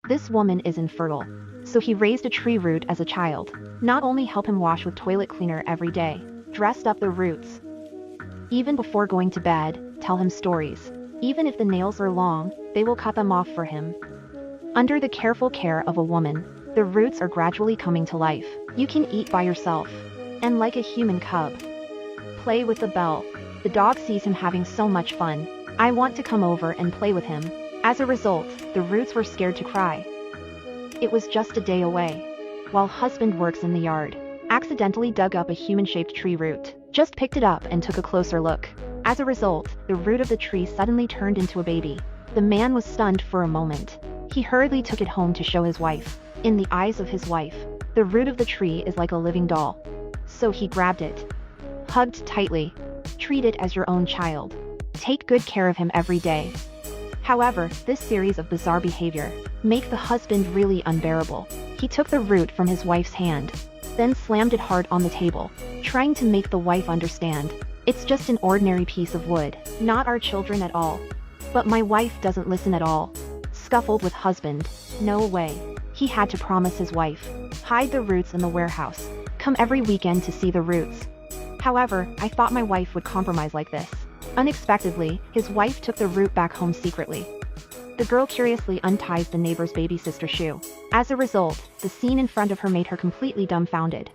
This woman is infertile. So he raised a tree root as a child. Not only help him wash with toilet cleaner every day, dressed up the roots. Even before going to bed, tell him stories. Even if the nails are long, they will cut them off for him. Under the careful care of a woman, the roots are gradually coming to life. You can eat by yourself. And like a human cub, play with the bell. The dog sees him having so much fun. I want to come over and play with him. As a result, the roots were scared to cry. It was just a day away. While husband works in the yard, accidentally dug up a human-shaped tree root. Just picked it up and took a closer look. As a result, the root of the tree suddenly turned into a baby. The man was stunned for a moment. He hurriedly took it home to show his wife. In the eyes of his wife, the root of the tree is like a living doll. So he grabbed it, hugged tightly. Treat it as your own child. Take good care of him every day. However, this series of bizarre behavior make the husband really unbearable. He took the root from his wife's hand, then slammed it hard on the table, trying to make the wife understand. It's just an ordinary piece of wood, not our children at all. But my wife doesn't listen at all. Scuffled with husband. No way. He had to promise his wife. Hide the roots in the warehouse. Come every weekend to see the roots. However, I thought my wife would compromise like this. Unexpectedly, his wife took the root back home secretly. The girl curiously unties the neighbor's baby sister's shoe. As a result, the scene in front of her made her completely dumbfounded.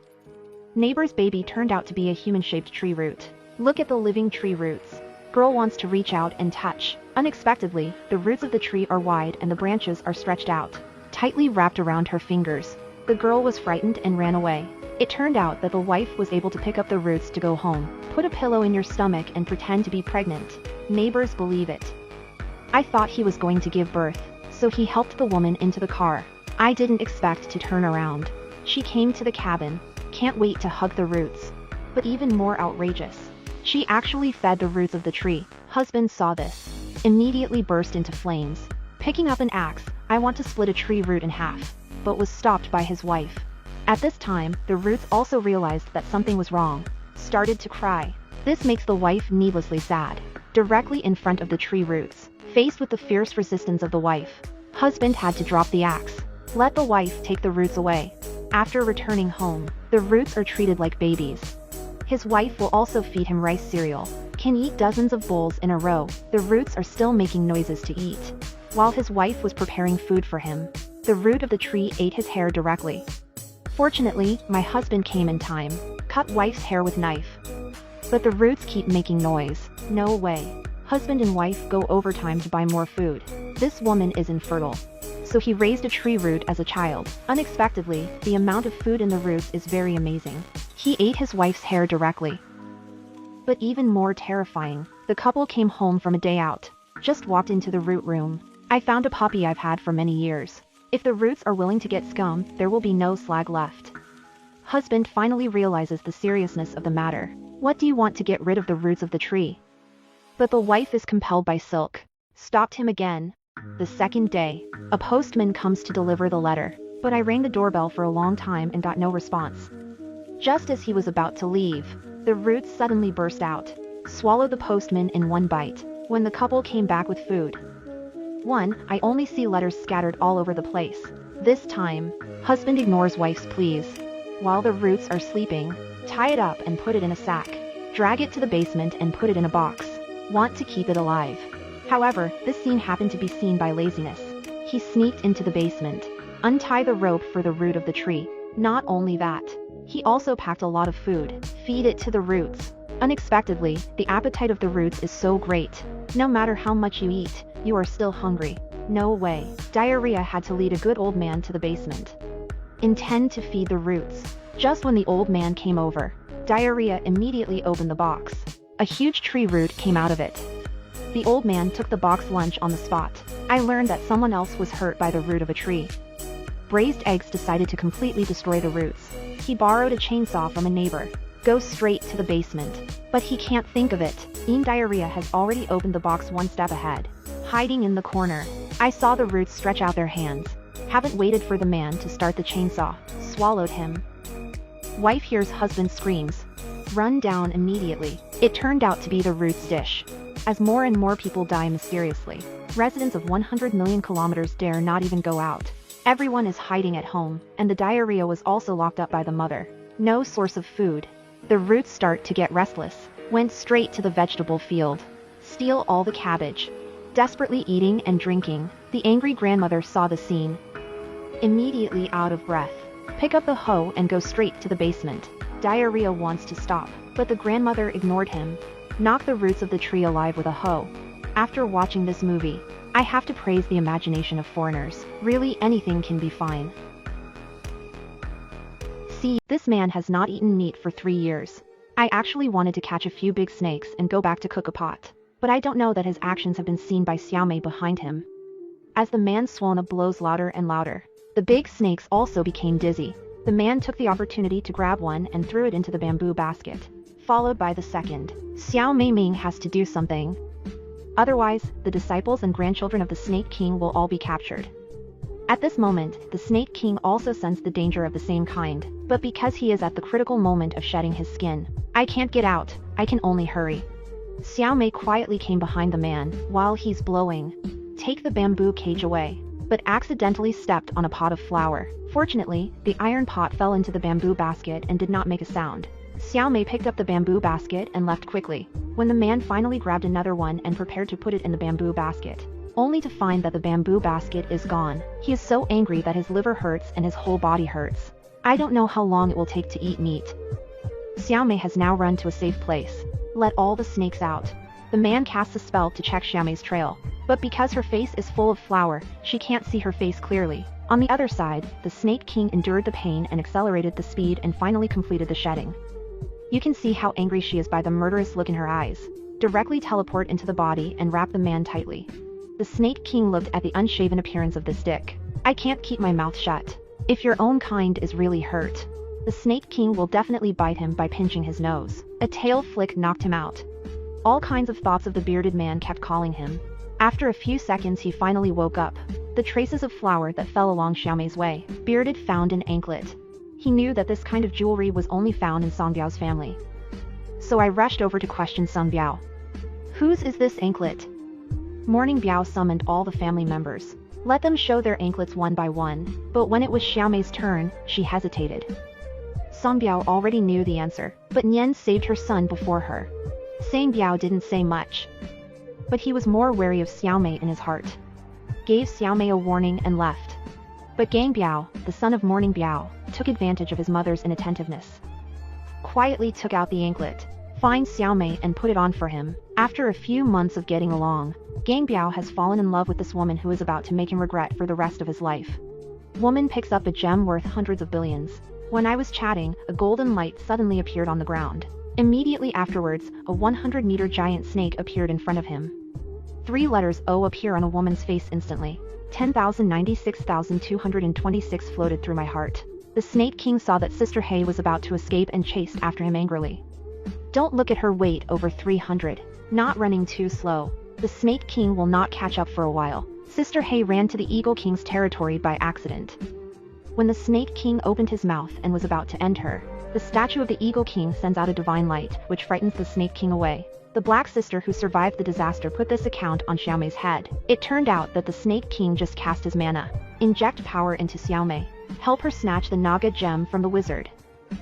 Neighbor's baby turned out to be a human-shaped tree root. Look at the living tree roots. Girl wants to reach out and touch. Unexpectedly, the roots of the tree are wide and the branches are stretched out, tightly wrapped around her fingers. The girl was frightened and ran away. It turned out that the wife was able to pick up the roots to go home. Put a pillow in your stomach and pretend to be pregnant. Neighbors believe it. I thought he was going to give birth, so he helped the woman into the car. I didn't expect to turn around. She came to the cabin. Can't wait to hug the roots. But even more outrageous, she actually fed the roots of the tree. Husband saw this. Immediately burst into flames. Picking up an axe, I want to split a tree root in half, but was stopped by his wife. At this time, the roots also realized that something was wrong. Started to cry. This makes the wife needlessly sad. Directly in front of the tree roots, faced with the fierce resistance of the wife, husband had to drop the axe. Let the wife take the roots away. After returning home, the roots are treated like babies. His wife will also feed him rice cereal. Can eat dozens of bowls in a row. The roots are still making noises to eat. While his wife was preparing food for him, the root of the tree ate his hair directly. Fortunately, my husband came in time. Cut wife's hair with knife. But the roots keep making noise. No way. Husband and wife go overtime to buy more food. This woman is infertile. So he raised a tree root as a child. Unexpectedly, the amount of food in the roots is very amazing. He ate his wife's hair directly. But even more terrifying, the couple came home from a day out. Just walked into the root room. I found a puppy I've had for many years. If the roots are willing to get scum, there will be no slag left. Husband finally realizes the seriousness of the matter. What do you want to get rid of the roots of the tree? But the wife is compelled by Silk. Stopped him again. The second day, a postman comes to deliver the letter, but I rang the doorbell for a long time and got no response. Just as he was about to leave, the roots suddenly burst out, swallowed the postman in one bite. When the couple came back with food, I only see letters scattered all over the place. This time, husband ignores wife's pleas. While the roots are sleeping, tie it up and put it in a sack. Drag it to the basement and put it in a box. Want to keep it alive. However, this scene happened to be seen by laziness. He sneaked into the basement, untie the rope for the root of the tree. Not only that, he also packed a lot of food, feed it to the roots. Unexpectedly, the appetite of the roots is so great. No matter how much you eat, you are still hungry. No way. Diarrhea had to lead a good old man to the basement. Intend to feed the roots. Just when the old man came over, Diarrhea immediately opened the box. A huge tree root came out of it. The old man took the box lunch on the spot. I learned that someone else was hurt by the root of a tree. Braised eggs decided to completely destroy the roots. He borrowed a chainsaw from a neighbor. Go straight to the basement. But he can't think of it. Diarrhea has already opened the box one step ahead. Hiding in the corner, I saw the roots stretch out their hands. Haven't waited for the man to start the chainsaw. Swallowed him. Wife hears husband screams. Run down immediately. It turned out to be the roots dish. As more and more people die mysteriously, residents of 100 million kilometers dare not even go out. Everyone is hiding at home, and the diarrhea was also locked up by the mother. No source of food. The roots start to get restless, went straight to the vegetable field. Steal all the cabbage. Desperately eating and drinking, the angry grandmother saw the scene. Immediately out of breath, pick up the hoe and go straight to the basement. Diarrhea wants to stop, but the grandmother ignored him. Knock the roots of the tree alive with a hoe. After watching this movie, I have to praise the imagination of foreigners. Really, anything can be fine. See, this man has not eaten meat for 3 years. I actually wanted to catch a few big snakes and go back to cook a pot. But I don't know that his actions have been seen by Xiaomei behind him. As the man's swollen blows louder and louder, the big snakes also became dizzy. The man took the opportunity to grab one and threw it into the bamboo basket, followed by the second. Xiaomei Ming has to do something. Otherwise, the disciples and grandchildren of the Snake King will all be captured. At this moment, the Snake King also sensed the danger of the same kind, but because he is at the critical moment of shedding his skin, I can't get out, I can only hurry. Xiaomei quietly came behind the man, while he's blowing. Take the bamboo cage away, but accidentally stepped on a pot of flour. Fortunately, the iron pot fell into the bamboo basket and did not make a sound. Xiaomei picked up the bamboo basket and left quickly. When the man finally grabbed another one and prepared to put it in the bamboo basket, only to find that the bamboo basket is gone. He is so angry that his liver hurts and his whole body hurts. I don't know how long it will take to eat meat. Xiaomei has now run to a safe place. Let all the snakes out. The man casts a spell to check Xiaomei's trail, but because her face is full of flour, she can't see her face clearly. On the other side, the Snake King endured the pain and accelerated the speed and finally completed the shedding. You can see how angry she is by the murderous look in her eyes. Directly teleport into the body and wrap the man tightly. The Snake King looked at the unshaven appearance of this dick. I can't keep my mouth shut. If your own kind is really hurt, the Snake King will definitely bite him by pinching his nose. A tail flick knocked him out. All kinds of thoughts of the bearded man kept calling him. After a few seconds he finally woke up. The traces of flour that fell along Xiaomei's way. Bearded found an anklet. He knew that this kind of jewelry was only found in Song Biao's family. So I rushed over to question Song Biao. Whose is this anklet? Morning Biao summoned all the family members. Let them show their anklets one by one, but when it was Xiaomei's turn, she hesitated. Song Biao already knew the answer, but Nian saved her son before her. Sang Biao didn't say much, but he was more wary of Xiaomei in his heart. Gave Xiaomei a warning and left. But Gang Biao, the son of Morning Biao, took advantage of his mother's inattentiveness. Quietly took out the anklet, find Xiaomei and put it on for him. After a few months of getting along, Gang Biao has fallen in love with this woman who is about to make him regret for the rest of his life. Woman picks up a gem worth hundreds of billions. When I was chatting, a golden light suddenly appeared on the ground. Immediately afterwards, a 100-meter giant snake appeared in front of him. 3 letters O appear on a woman's face instantly. 10,096,226 floated through my heart. The Snake King saw that Sister Hei was about to escape and chased after him angrily. Don't look at her weight over 300. Not running too slow. The Snake King will not catch up for a while. Sister Hei ran to the Eagle King's territory by accident. When the Snake King opened his mouth and was about to end her, the statue of the Eagle King sends out a divine light, which frightens the Snake King away. The Black Sister who survived the disaster put this account on Xiaomei's head. It turned out that the Snake King just cast his mana. Inject power into Xiaomei. Help her snatch the Naga gem from the wizard.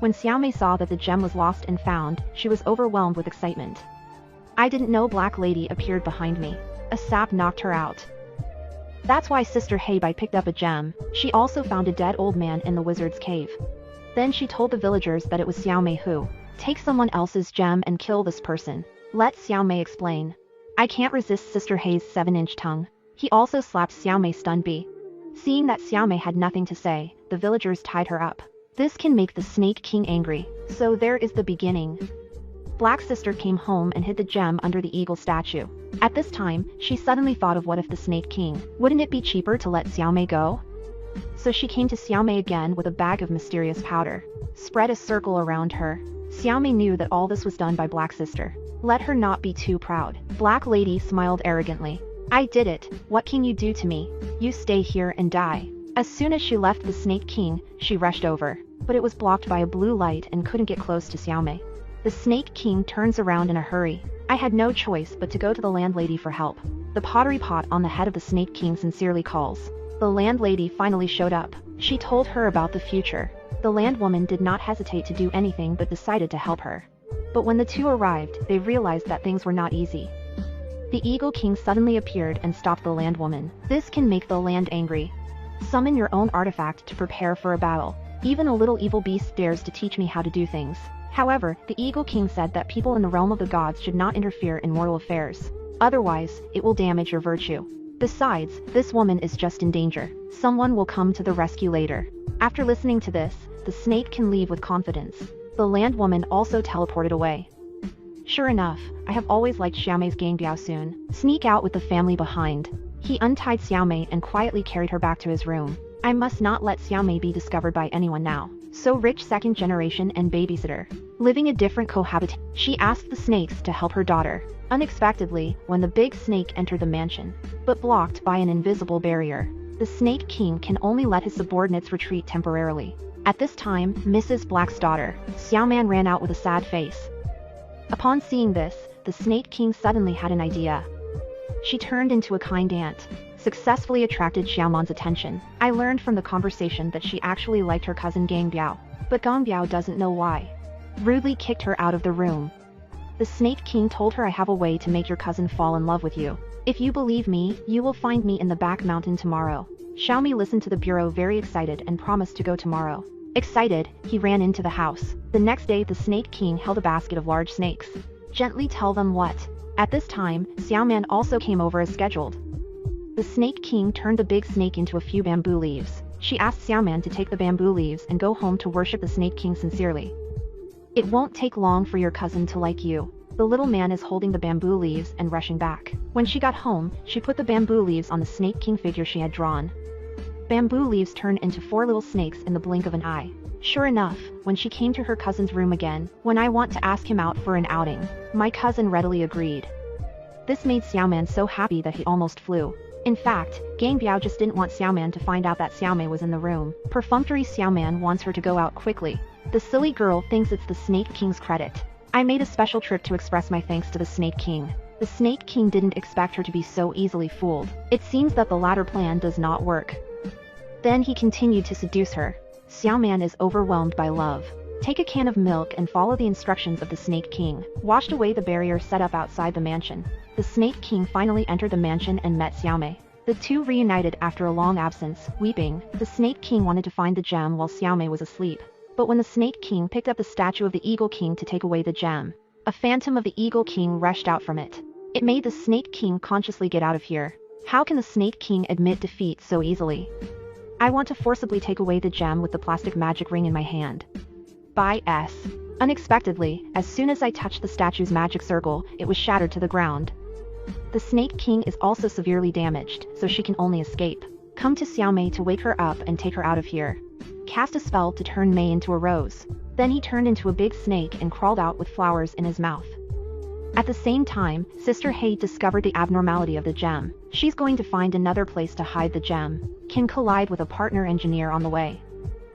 When Xiaomei saw that the gem was lost and found, she was overwhelmed with excitement. I didn't know Black Lady appeared behind me. A sap knocked her out. That's why Sister Heibai picked up a gem. She also found a dead old man in the wizard's cave. Then she told the villagers that it was Xiaomei who take someone else's gem and kill this person. Let Xiaomei explain. I can't resist Sister Hei's 7-inch tongue. He also slapped Xiaomei stunned B. Seeing that Xiaomei had nothing to say, the villagers tied her up. This can make the Snake King angry. So there is the beginning. Black Sister came home and hid the gem under the eagle statue. At this time, she suddenly thought of what if the Snake King. Wouldn't it be cheaper to let Xiaomei go? So she came to Xiaomei again with a bag of mysterious powder. Spread a circle around her. Xiaomei knew that all this was done by Black Sister. Let her not be too proud. Black Lady smiled arrogantly. I did it. What can you do to me? You stay here and die. As soon as she left the Snake King, she rushed over. But it was blocked by a blue light and couldn't get close to Xiaomei. The Snake King turns around in a hurry. I had no choice but to go to the landlady for help. The pottery pot on the head of the Snake King sincerely calls. The landlady finally showed up. She told her about the future. The landwoman did not hesitate to do anything but decided to help her. But when the two arrived, they realized that things were not easy. The Eagle King suddenly appeared and stopped the landwoman. This can make the land angry. Summon your own artifact to prepare for a battle. Even a little evil beast dares to teach me how to do things. However, the Eagle King said that people in the realm of the gods should not interfere in mortal affairs. Otherwise, it will damage your virtue. Besides, this woman is just in danger. Someone will come to the rescue later. After listening to this, the snake can leave with confidence. The landwoman also teleported away. Sure enough, I have always liked Xiaomei's Gang Biao Soon. Sneak out with the family behind. He untied Xiaomei and quietly carried her back to his room. I must not let Xiaomei be discovered by anyone now. So rich second generation and babysitter. Living a different cohabitation. She asked the snakes to help her daughter. Unexpectedly, when the big snake entered the mansion, but blocked by an invisible barrier, the Snake King can only let his subordinates retreat temporarily. At this time, Mrs. Black's daughter, Xiaoman, ran out with a sad face. Upon seeing this, the Snake King suddenly had an idea. She turned into a kind ant, successfully attracted Xiaoman's attention. I learned from the conversation that she actually liked her cousin Gang Biao, but Gang Biao doesn't know why. Rudely kicked her out of the room. The Snake King told her, I have a way to make your cousin fall in love with you. If you believe me, you will find me in the back mountain tomorrow. Xiaomei listened to the bureau very excited and promised to go tomorrow. Excited, he ran into the house. The next day the Snake King held a basket of large snakes. Gently tell them what. At this time, Xiaoman also came over as scheduled. The Snake King turned the big snake into a few bamboo leaves. She asked Xiaoman to take the bamboo leaves and go home to worship the Snake King sincerely. It won't take long for your cousin to like you. The little man is holding the bamboo leaves and rushing back. When she got home, she put the bamboo leaves on the Snake King figure she had drawn. Bamboo leaves turned into 4 little snakes in the blink of an eye. Sure enough, when she came to her cousin's room again, when I want to ask him out for an outing, my cousin readily agreed. This made Xiaoman so happy that he almost flew. In fact, Gang Biao just didn't want Xiaoman to find out that Xiaomei was in the room. Perfunctory Xiaoman wants her to go out quickly. The silly girl thinks it's the Snake King's credit. I made a special trip to express my thanks to the Snake King. The Snake King didn't expect her to be so easily fooled. It seems that the latter plan does not work. Then he continued to seduce her. Xiaoman is overwhelmed by love. Take a can of milk and follow the instructions of the Snake King. Washed away the barrier set up outside the mansion. The Snake King finally entered the mansion and met Xiaomei. The two reunited after a long absence, weeping. The Snake King wanted to find the gem while Xiaomei was asleep. But when the Snake King picked up the statue of the Eagle King to take away the gem, a phantom of the Eagle King rushed out from it. It made the Snake King consciously get out of here. How can the Snake King admit defeat so easily? I want to forcibly take away the gem with the plastic magic ring in my hand. By S. Unexpectedly, as soon as I touched the statue's magic circle, it was shattered to the ground. The Snake King is also severely damaged, so she can only escape. Come to Xiaomei to wake her up and take her out of here. Cast a spell to turn Mei into a rose. Then he turned into a big snake and crawled out with flowers in his mouth. At the same time, Sister Hei discovered the abnormality of the gem. She's going to find another place to hide the gem. Can collide with a partner engineer on the way.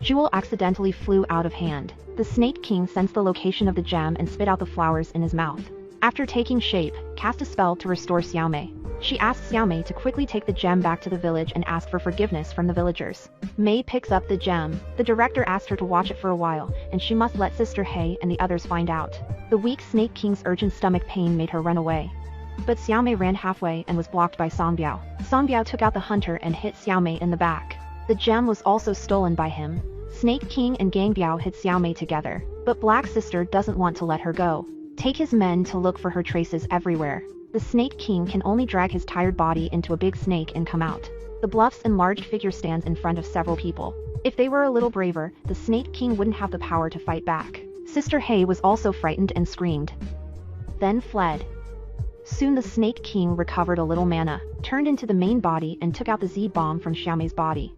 Jewel accidentally flew out of hand. The Snake King sensed the location of the gem and spit out the flowers in his mouth. After taking shape, cast a spell to restore Xiaomei. She asks Xiaomei to quickly take the gem back to the village and ask for forgiveness from the villagers. Mei picks up the gem. The director asked her to watch it for a while, and she must let Sister Hei and the others find out. The weak Snake King's urgent stomach pain made her run away. But Xiaomei ran halfway and was blocked by Song Biao. Song Biao took out the hunter and hit Xiaomei in the back. The gem was also stolen by him. Snake King and Gang Biao hid Xiaomei together, but Black Sister doesn't want to let her go. Take his men to look for her traces everywhere. The Snake King can only drag his tired body into a big snake and come out. The bluff's enlarged figure stands in front of several people. If they were a little braver, the Snake King wouldn't have the power to fight back. Sister Hei was also frightened and screamed. Then fled. Soon the Snake King recovered a little mana, turned into the main body and took out the Z-bomb from Xiaomei's body.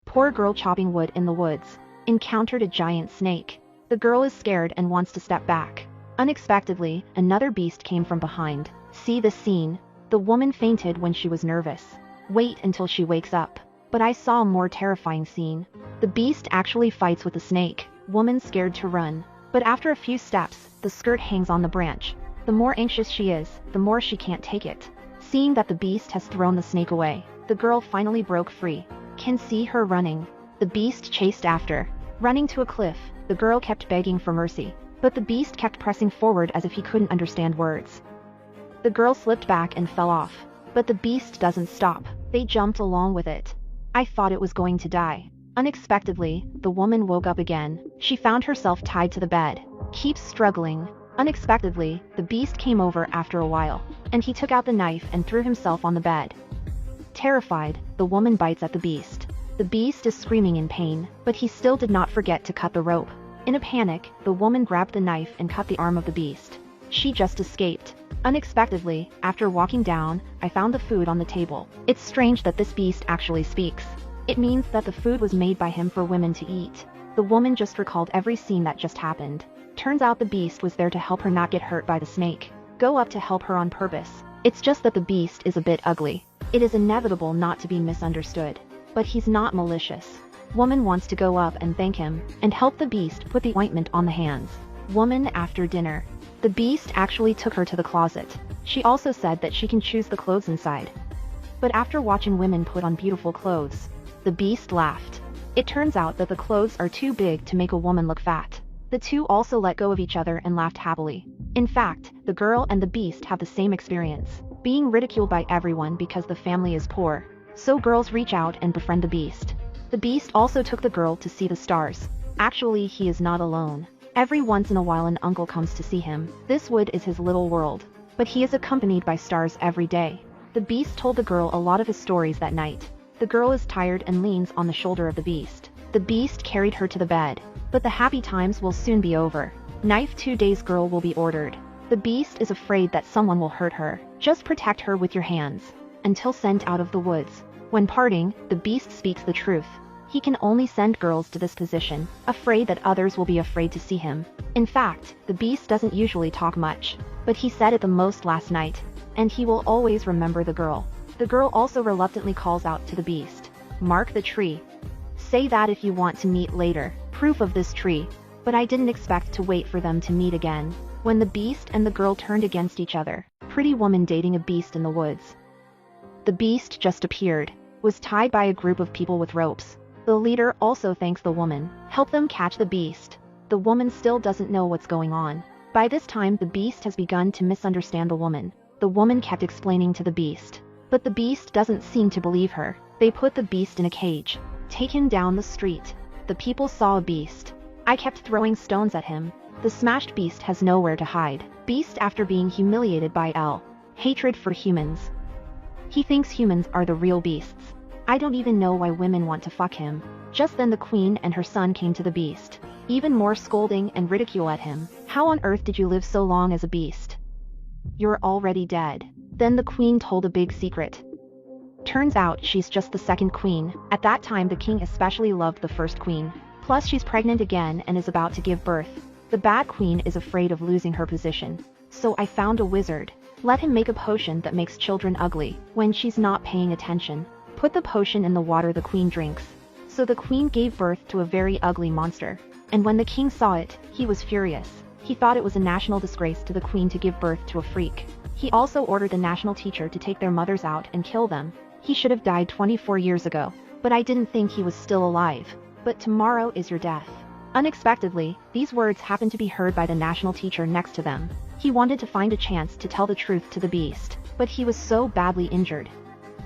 Poor girl chopping wood in the woods. Encountered a giant snake. The girl is scared and wants to step back. Unexpectedly, another beast came from behind. See the scene. The woman fainted when she was nervous. Wait until she wakes up. But I saw a more terrifying scene. The beast actually fights with the snake. Woman scared to run. But after a few steps, the skirt hangs on the branch. The more anxious she is, the more she can't take it. Seeing that the beast has thrown the snake away, the girl finally broke free. Can see her running. The beast chased after. Running to a cliff, the girl kept begging for mercy, but the beast kept pressing forward as if he couldn't understand words. The girl slipped back and fell off, but the beast doesn't stop. They jumped along with it. I thought it was going to die. Unexpectedly, the woman woke up again. She found herself tied to the bed. Keeps struggling. Unexpectedly, the beast came over after a while, and he took out the knife and threw himself on the bed. Terrified, the woman bites at the beast. The beast is screaming in pain, but he still did not forget to cut the rope. In a panic, the woman grabbed the knife and cut the arm of the beast. She just escaped. Unexpectedly, after walking down, I found the food on the table. It's strange that this beast actually speaks. It means that the food was made by him for women to eat. The woman just recalled every scene that just happened. Turns out the beast was there to help her not get hurt by the snake. Go up to help her on purpose. It's just that the beast is a bit ugly. It is inevitable not to be misunderstood. But he's not malicious. Woman wants to go up and thank him, and help the beast put the ointment on the hands. Woman after dinner. The beast actually took her to the closet. She also said that she can choose the clothes inside. But after watching women put on beautiful clothes, the beast laughed. It turns out that the clothes are too big to make a woman look fat. The two also let go of each other and laughed happily. In fact, the girl and the beast have the same experience, being ridiculed by everyone because the family is poor. So girls reach out and befriend the beast. The beast also took the girl to see the stars. Actually, he is not alone. Every once in a while an uncle comes to see him. This wood is his little world. But he is accompanied by stars every day. The beast told the girl a lot of his stories that night. The girl is tired and leans on the shoulder of the beast. The beast carried her to the bed. But the happy times will soon be over. Knife 2 days girl will be ordered. The beast is afraid that someone will hurt her. Just protect her with your hands. Until sent out of the woods. When parting, the beast speaks the truth. He can only send girls to this position, afraid that others will be afraid to see him. In fact, the beast doesn't usually talk much, but he said it the most last night, and he will always remember the girl. The girl also reluctantly calls out to the beast. Mark the tree. Say that if you want to meet later. Proof of this tree. But I didn't expect to wait for them to meet again. When the beast and the girl turned against each other, pretty woman dating a beast in the woods. The beast just appeared, was tied by a group of people with ropes. The leader also thanks the woman, help them catch the beast. The woman still doesn't know what's going on. By this time the beast has begun to misunderstand the woman. The woman kept explaining to the beast. But the beast doesn't seem to believe her. They put the beast in a cage. Take him down the street. The people saw a beast. I kept throwing stones at him. The smashed beast has nowhere to hide. Beast after being humiliated by L. Hatred for humans. He thinks humans are the real beasts. I don't even know why women want to fuck him. Just then the queen and her son came to the beast. Even more scolding and ridicule at him. How on earth did you live so long as a beast? You're already dead. Then the queen told a big secret. Turns out she's just the second queen. At that time the king especially loved the first queen. Plus she's pregnant again and is about to give birth. The bad queen is afraid of losing her position. So I found a wizard. Let him make a potion that makes children ugly when she's not paying attention. Put the potion in the water the queen drinks. So the queen gave birth to a very ugly monster. And when the king saw it, he was furious. He thought it was a national disgrace to the queen to give birth to a freak. He also ordered the national teacher to take their mothers out and kill them. He should have died 24 years ago. But I didn't think he was still alive. But tomorrow is your death. Unexpectedly, these words happened to be heard by the national teacher next to them. He wanted to find a chance to tell the truth to the beast, but he was so badly injured.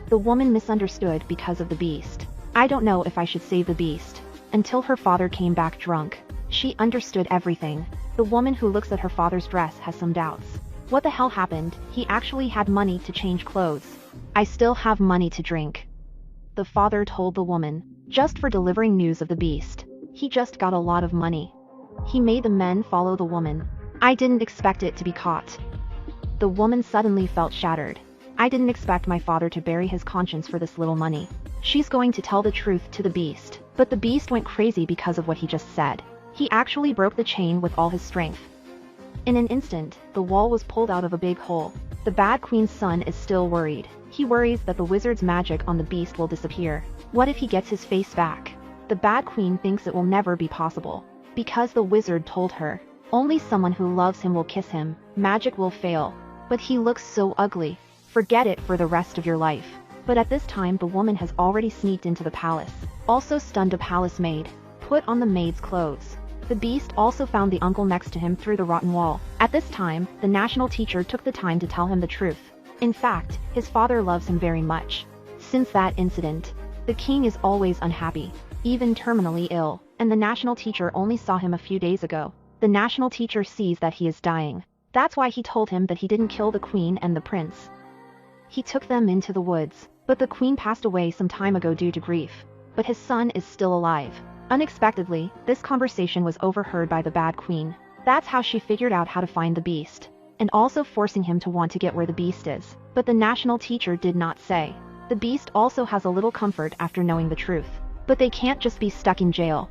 The woman misunderstood because of the beast. I don't know if I should save the beast. Until her father came back drunk. She understood everything. The woman who looks at her father's dress has some doubts. What the hell happened? He actually had money to change clothes. I still have money to drink. The father told the woman, just for delivering news of the beast. He just got a lot of money. He made the men follow the woman. I didn't expect it to be caught. The woman suddenly felt shattered. I didn't expect my father to bury his conscience for this little money. She's going to tell the truth to the beast. But the beast went crazy because of what he just said. He actually broke the chain with all his strength. In an instant, the wall was pulled out of a big hole. The bad queen's son is still worried. He worries that the wizard's magic on the beast will disappear. What if he gets his face back? The bad queen thinks it will never be possible. Because the wizard told her. Only someone who loves him will kiss him. Magic will fail. But he looks so ugly. Forget it for the rest of your life. But at this time the woman has already sneaked into the palace. Also stunned a palace maid. Put on the maid's clothes. The beast also found the uncle next to him through the rotten wall. At this time, the national teacher took the time to tell him the truth. In fact, his father loves him very much. Since that incident, the king is always unhappy, even terminally ill, and the national teacher only saw him a few days ago. The national teacher sees that he is dying. That's why he told him that he didn't kill the queen and the prince. He took them into the woods, but the queen passed away some time ago due to grief. But his son is still alive. Unexpectedly, this conversation was overheard by the bad queen. That's how she figured out how to find the beast, and also forcing him to want to get where the beast is. But the national teacher did not say. The beast also has a little comfort after knowing the truth. But they can't just be stuck in jail.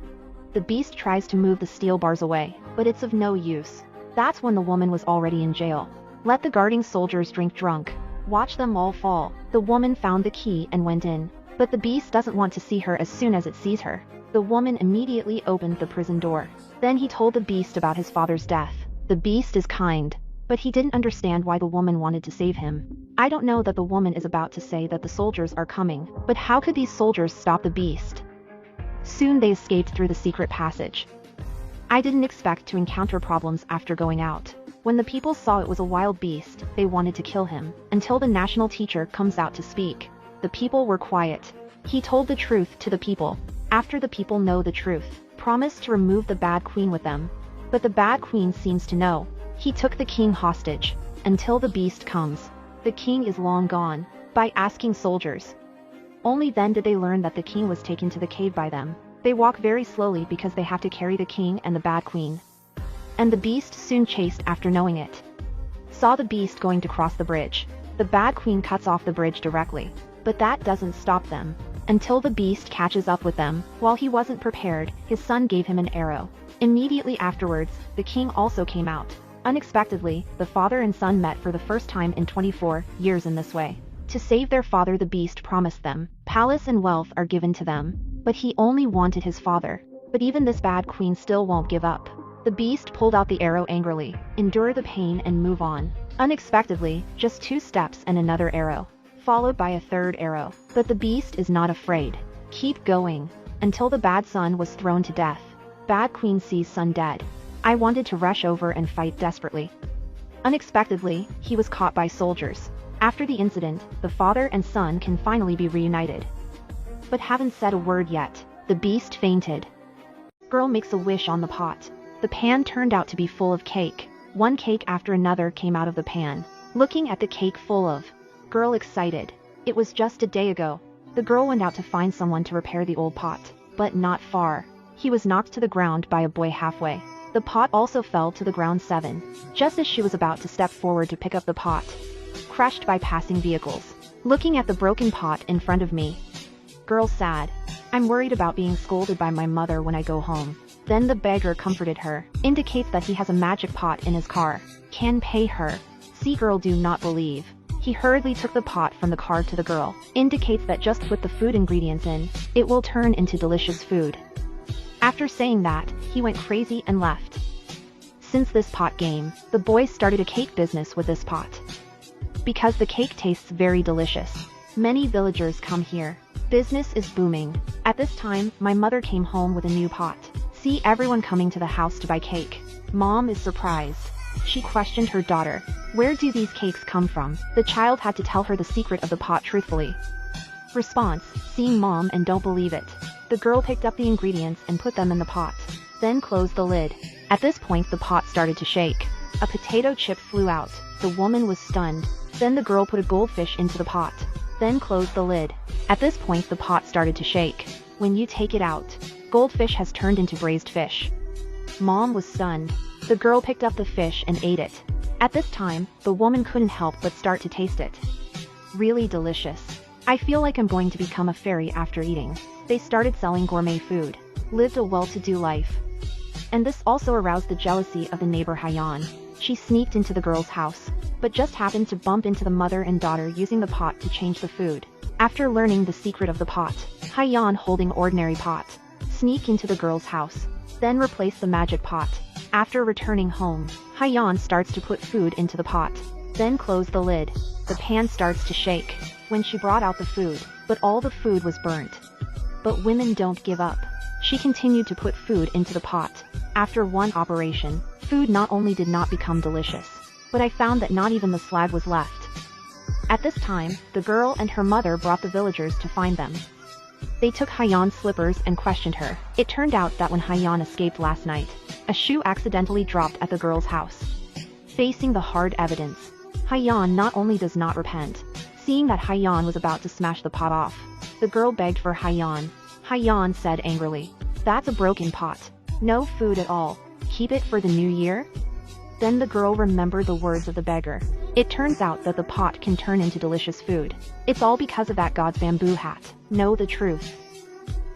The beast tries to move the steel bars away, but it's of no use. That's when the woman was already in jail. Let the guarding soldiers drink drunk. Watch them all fall. The woman found the key and went in. But the beast doesn't want to see her as soon as it sees her. The woman immediately opened the prison door. Then he told the beast about his father's death. The beast is kind, but he didn't understand why the woman wanted to save him. I don't know that the woman is about to say that the soldiers are coming, but how could these soldiers stop the beast? Soon they escaped through the secret passage. I didn't expect to encounter problems after going out. When the people saw it was a wild beast, they wanted to kill him, until the national teacher comes out to speak. The people were quiet. He told the truth to the people. After the people know the truth, promised to remove the bad queen with them. But the bad queen seems to know. He took the king hostage, until the beast comes. The king is long gone, by asking soldiers. Only then did they learn that the king was taken to the cave by them. They walk very slowly because they have to carry the king and the bad queen. And the beast soon chased after knowing it. Saw the beast going to cross the bridge. The bad queen cuts off the bridge directly. But that doesn't stop them. Until the beast catches up with them. While he wasn't prepared, his son gave him an arrow. Immediately afterwards, the king also came out. Unexpectedly, the father and son met for the first time in 24 years in this way. To save their father, the beast promised them palace and wealth are given to them. But he only wanted his father. But even this bad queen still won't give up. The beast pulled out the arrow angrily, endure the pain and move on. Unexpectedly, just 2 steps and another arrow, followed by a 3rd arrow. But the beast is not afraid. Keep going. Until the bad son was thrown to death. Bad queen sees son dead. I wanted to rush over and fight desperately. Unexpectedly, he was caught by soldiers. After the incident, the father and son can finally be reunited. But haven't said a word yet. The beast fainted. Girl makes a wish on the pot. The pan turned out to be full of cake. One cake after another came out of the pan. Looking at the cake full of. Girl excited. It was just a day ago. The girl went out to find someone to repair the old pot. But not far. He was knocked to the ground by a boy halfway. The pot also fell to the ground 7. Just as she was about to step forward to pick up the pot. Crushed by passing vehicles. Looking at the broken pot in front of me. Girl sad. I'm worried about being scolded by my mother when I go home. Then the beggar comforted her. Indicates that he has a magic pot in his car. Can pay her. See, girl do not believe. He hurriedly took the pot from the car to the girl. Indicates that just put the food ingredients in, it will turn into delicious food. After saying that, he went crazy and left. Since this pot game, the boy started a cake business with this pot. Because the cake tastes very delicious. Many villagers come here. Business is booming. At this time, my mother came home with a new pot. See everyone coming to the house to buy cake. Mom is surprised. She questioned her daughter. Where do these cakes come from? The child had to tell her the secret of the pot truthfully. Response, seeing mom and don't believe it. The girl picked up the ingredients and put them in the pot. Then closed the lid. At this point the pot started to shake. A potato chip flew out. The woman was stunned. Then the girl put a goldfish into the pot. Then closed the lid. At this point the pot started to shake. When you take it out, goldfish has turned into braised fish. Mom was stunned. The girl picked up the fish and ate it. At this time, the woman couldn't help but start to taste it. Really delicious. I feel like I'm going to become a fairy after eating. They started selling gourmet food. Lived a well-to-do life. And this also aroused the jealousy of the neighbor Hyan. She sneaked into the girl's house, but just happened to bump into the mother and daughter using the pot to change the food. After learning the secret of the pot, Hyan holding ordinary pot, sneak into the girl's house, then replace the magic pot. After returning home, Haiyan starts to put food into the pot. Then close the lid. The pan starts to shake. When she brought out the food, but all the food was burnt. But women don't give up. She continued to put food into the pot. After one operation, food not only did not become delicious, but I found that not even the slag was left. At this time, the girl and her mother brought the villagers to find them. They took Haiyan's slippers and questioned her. It turned out that when Haiyan escaped last night, a shoe accidentally dropped at the girl's house. Facing the hard evidence, Haiyan not only does not repent, seeing that Haiyan was about to smash the pot off. The girl begged for Haiyan. Haiyan said angrily, "That's a broken pot. No food at all. Keep it for the new year?" Then the girl remembered the words of the beggar. It turns out that the pot can turn into delicious food. It's all because of that god's bamboo hat. Know the truth.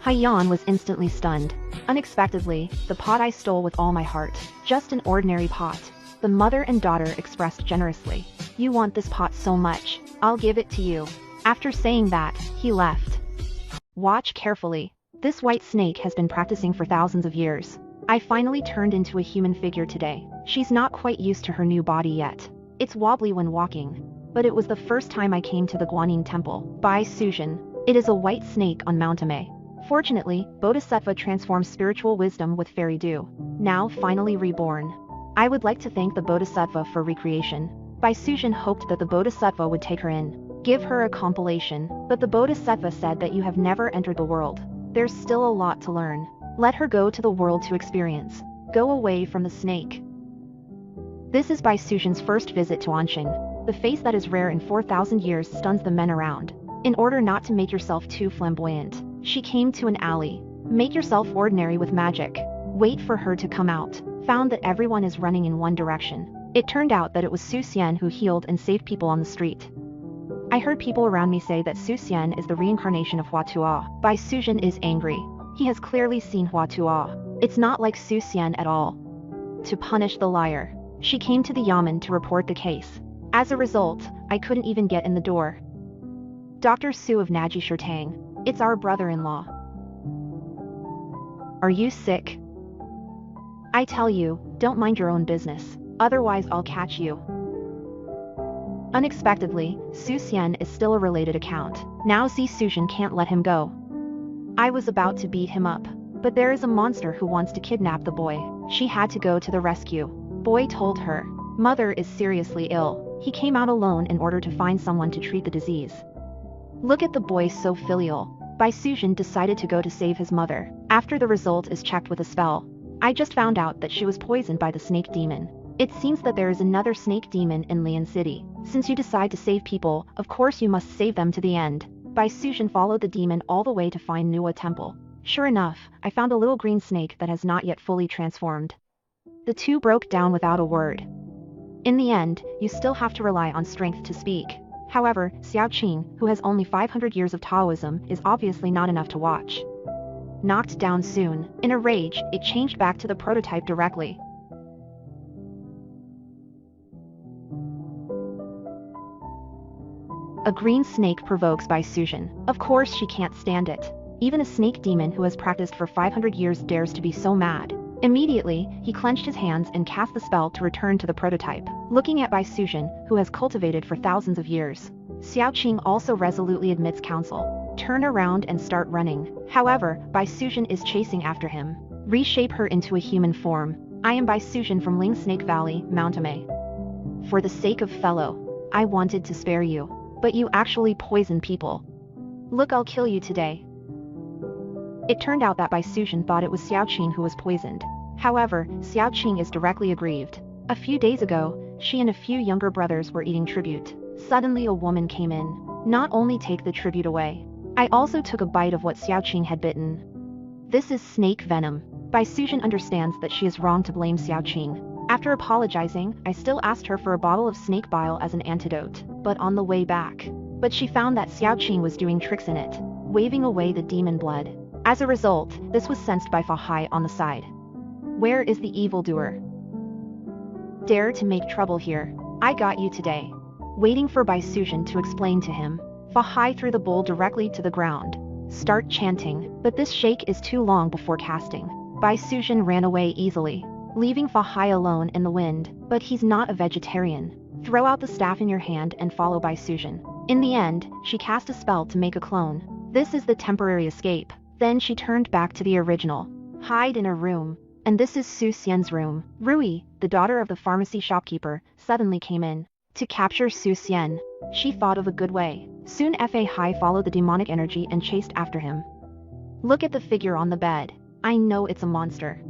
Haiyan was instantly stunned. Unexpectedly, the pot I stole with all my heart. Just an ordinary pot. The mother and daughter expressed generously. "You want this pot so much. I'll give it to you." After saying that, he left. Watch carefully. This white snake has been practicing for thousands of years. I finally turned into a human figure today. She's not quite used to her new body yet. It's wobbly when walking. But it was the first time I came to the Guanyin Temple. By Suzhen. It is a white snake on Mount Ame. Fortunately, Bodhisattva transforms spiritual wisdom with fairy dew. Now finally reborn. I would like to thank the Bodhisattva for recreation. Bai Suzhen hoped that the Bodhisattva would take her in, give her a compilation, but the Bodhisattva said that you have never entered the world. There's still a lot to learn. Let her go to the world to experience. Go away from the snake. This is Bai Suzhen's first visit to Anshan. The face that is rare in 4,000 years stuns the men around. In order not to make yourself too flamboyant, she came to an alley. Make yourself ordinary with magic. Wait for her to come out. Found that everyone is running in one direction. It turned out that it was Su Xian who healed and saved people on the street. I heard people around me say that Su Xian is the reincarnation of Hua Tuo. Bai Suzhen is angry. He has clearly seen Hua Tuo. It's not like Su Xian at all. To punish the liar, she came to the Yamen to report the case. As a result, I couldn't even get in the door. Dr. Su of Naji Shirtang. It's our brother-in-law. Are you sick? I tell you, don't mind your own business. Otherwise I'll catch you. Unexpectedly, Su Xian is still a related account. Now Zi Suzhen can't let him go. I was about to beat him up. But there is a monster who wants to kidnap the boy. She had to go to the rescue. Boy told her. Mother is seriously ill. He came out alone in order to find someone to treat the disease. Look at the boy, so filial. Bai Suzhen decided to go to save his mother. After the result is checked with a spell. I just found out that she was poisoned by the snake demon. It seems that there is another snake demon in Lian City. Since you decide to save people, of course you must save them to the end. Bai Suzhen followed the demon all the way to find Nuwa Temple. Sure enough, I found a little green snake that has not yet fully transformed. The two broke down without a word. In the end, you still have to rely on strength to speak. However, Xiao Qing, who has only 500 years of Taoism, is obviously not enough to watch. Knocked down soon. In a rage, it changed back to the prototype directly. A green snake provokes Bai Suzhen. Of course she can't stand it. Even a snake demon who has practiced for 500 years dares to be so mad. Immediately, he clenched his hands and cast the spell to return to the prototype. Looking at Bai Suzhen, who has cultivated for thousands of years, Xiao Qing also resolutely admits counsel. Turn around and start running. However, Bai Suzhen is chasing after him. Reshape her into a human form. I am Bai Suzhen from Ling Snake Valley, Mount Ame. For the sake of fellow, I wanted to spare you. But you actually poison people. Look, I'll kill you today. It turned out that Bai Suzhen thought it was Xiao Qing who was poisoned. However, Xiao Qing is directly aggrieved. A few days ago, she and a few younger brothers were eating tribute. Suddenly a woman came in. Not only take the tribute away, I also took a bite of what Xiao Qing had bitten. This is snake venom. Bai Suzhen understands that she is wrong to blame Xiao Qing. After apologizing, I still asked her for a bottle of snake bile as an antidote, but on the way back. But she found that Xiao Qing was doing tricks in it, waving away the demon blood. As a result, this was sensed by Fa Hai on the side. Where is the evildoer? Dare to make trouble here. I got you today. Waiting for Bai Suzhen to explain to him, Fa Hai threw the bowl directly to the ground. Start chanting, but this shake is too long before casting. Bai Suzhen ran away easily. leaving Fa Hai alone in the wind. But he's not a vegetarian. Throw out the staff in your hand and follow Bai Sujin. In the end, she cast a spell to make a clone. This is the temporary escape. Then she turned back to the original. Hide in a room. And this is Su Xian's room. Rui, the daughter of the pharmacy shopkeeper, suddenly came in. To capture Su Xian, she thought of a good way. Soon Fa Hai followed the demonic energy and chased after him. Look at the figure on the bed. I know it's a monster.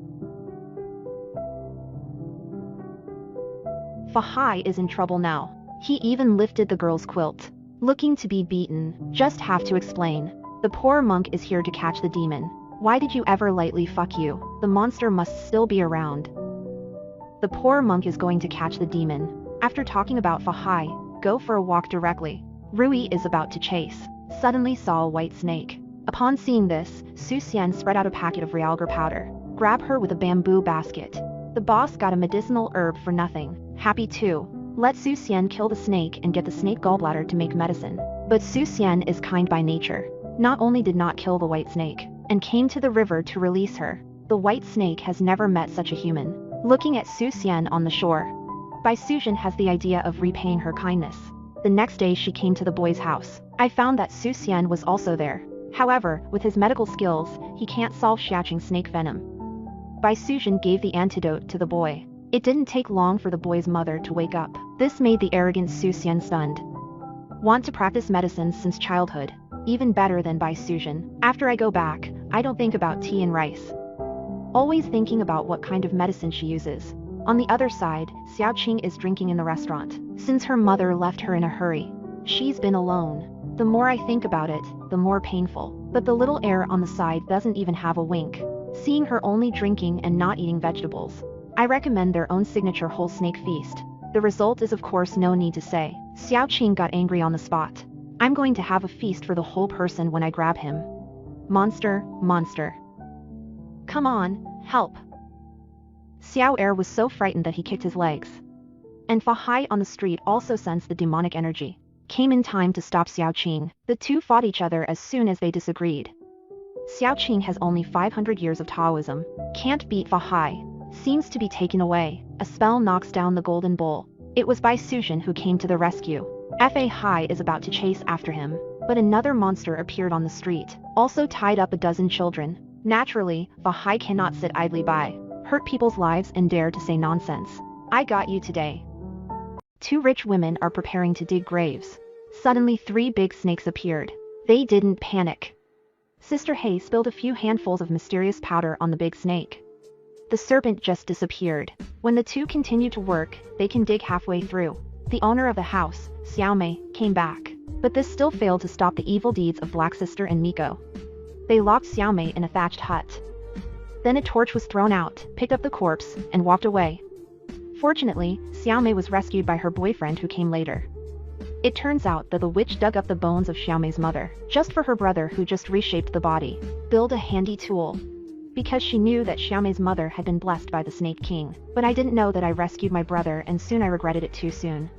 Fa Hai is in trouble now. He even lifted the girl's quilt. Looking to be beaten, just have to explain. The poor monk is here to catch the demon. Why did you ever lightly fuck you? The monster must still be around. The poor monk is going to catch the demon. After talking about Fa Hai, go for a walk directly. Rui is about to chase. Suddenly saw a white snake. Upon seeing this, Su Xian spread out a packet of realgar powder. Grab her with a bamboo basket. The boss got a medicinal herb for nothing. Happy too. Let Su Xian kill the snake and get the snake gallbladder to make medicine. But Su Xian is kind by nature. Not only did not kill the white snake, and came to the river to release her. The white snake has never met such a human. Looking at Su Xian on the shore, Bai Sujin has the idea of repaying her kindness. The next day she came to the boy's house. I found that Su Xian was also there. However, with his medical skills, he can't solve Xiaqing snake venom. Bai Sujin gave the antidote to the boy. It didn't take long for the boy's mother to wake up. This made the arrogant Su Xian stunned. Want to practice medicine since childhood. Even better than Bai Sujin. After I go back, I don't think about tea and rice. Always thinking about what kind of medicine she uses. On the other side, Xiaqing is drinking in the restaurant. Since her mother left her in a hurry, she's been alone. The more I think about it, the more painful. But the little heir on the side doesn't even have a wink. Seeing her only drinking and not eating vegetables. I recommend their own signature whole snake feast. The result is of course no need to say. Xiaqing got angry on the spot. I'm going to have a feast for the whole person when I grab him. Monster, monster. Come on, help. Xiao Er was so frightened that he kicked his legs. And Fa Hai on the street also sensed the demonic energy. Came in time to stop Xiaqing. The two fought each other as soon as they disagreed. Xiaqing has only 500 years of Taoism. Can't beat Fa Hai. Seems to be taken away. A spell knocks down the golden bowl. It was Bai Sujin who came to the rescue. Fa Hai is about to chase after him. But another monster appeared on the street. Also tied up a dozen children. Naturally, Fa Hai cannot sit idly by. Hurt people's lives and dare to say nonsense. I got you today. Two rich women are preparing to dig graves. Suddenly 3 big snakes appeared. They didn't panic. Sister Hay spilled a few handfuls of mysterious powder on the big snake. The serpent just disappeared. When the two continue to work, they can dig halfway through. The owner of the house, Xiao Mei, came back. But this still failed to stop the evil deeds of Black Sister and Miko. They locked Xiao Mei in a thatched hut. Then a torch was thrown out, picked up the corpse, and walked away. Fortunately, Xiao Mei was rescued by her boyfriend who came later. It turns out that the witch dug up the bones of Xiao Mei's mother, just for her brother who just reshaped the body. Build a handy tool. Because she knew that Xiao Mei's mother had been blessed by the Snake King. But I didn't know that I rescued my brother and soon I regretted it too soon.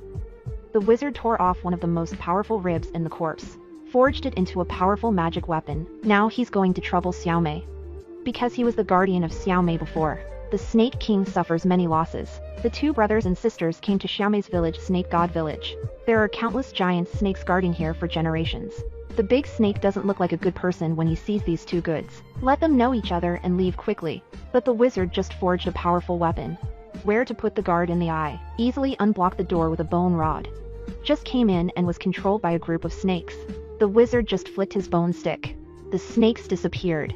The wizard tore off one of the most powerful ribs in the corpse. Forged it into a powerful magic weapon. Now he's going to trouble Xiao Mei. Because he was the guardian of Xiao Mei before, the Snake King suffers many losses. The two brothers and sisters came to Xiao Mei's village, Snake God Village. There are countless giant snakes guarding here for generations. The big snake doesn't look like a good person when he sees these two goods. Let them know each other and leave quickly. But the wizard just forged a powerful weapon. Where to put the guard in the eye? Easily unblock the door with a bone rod. Just came in and was controlled by a group of snakes. The wizard just flicked his bone stick. The snakes disappeared.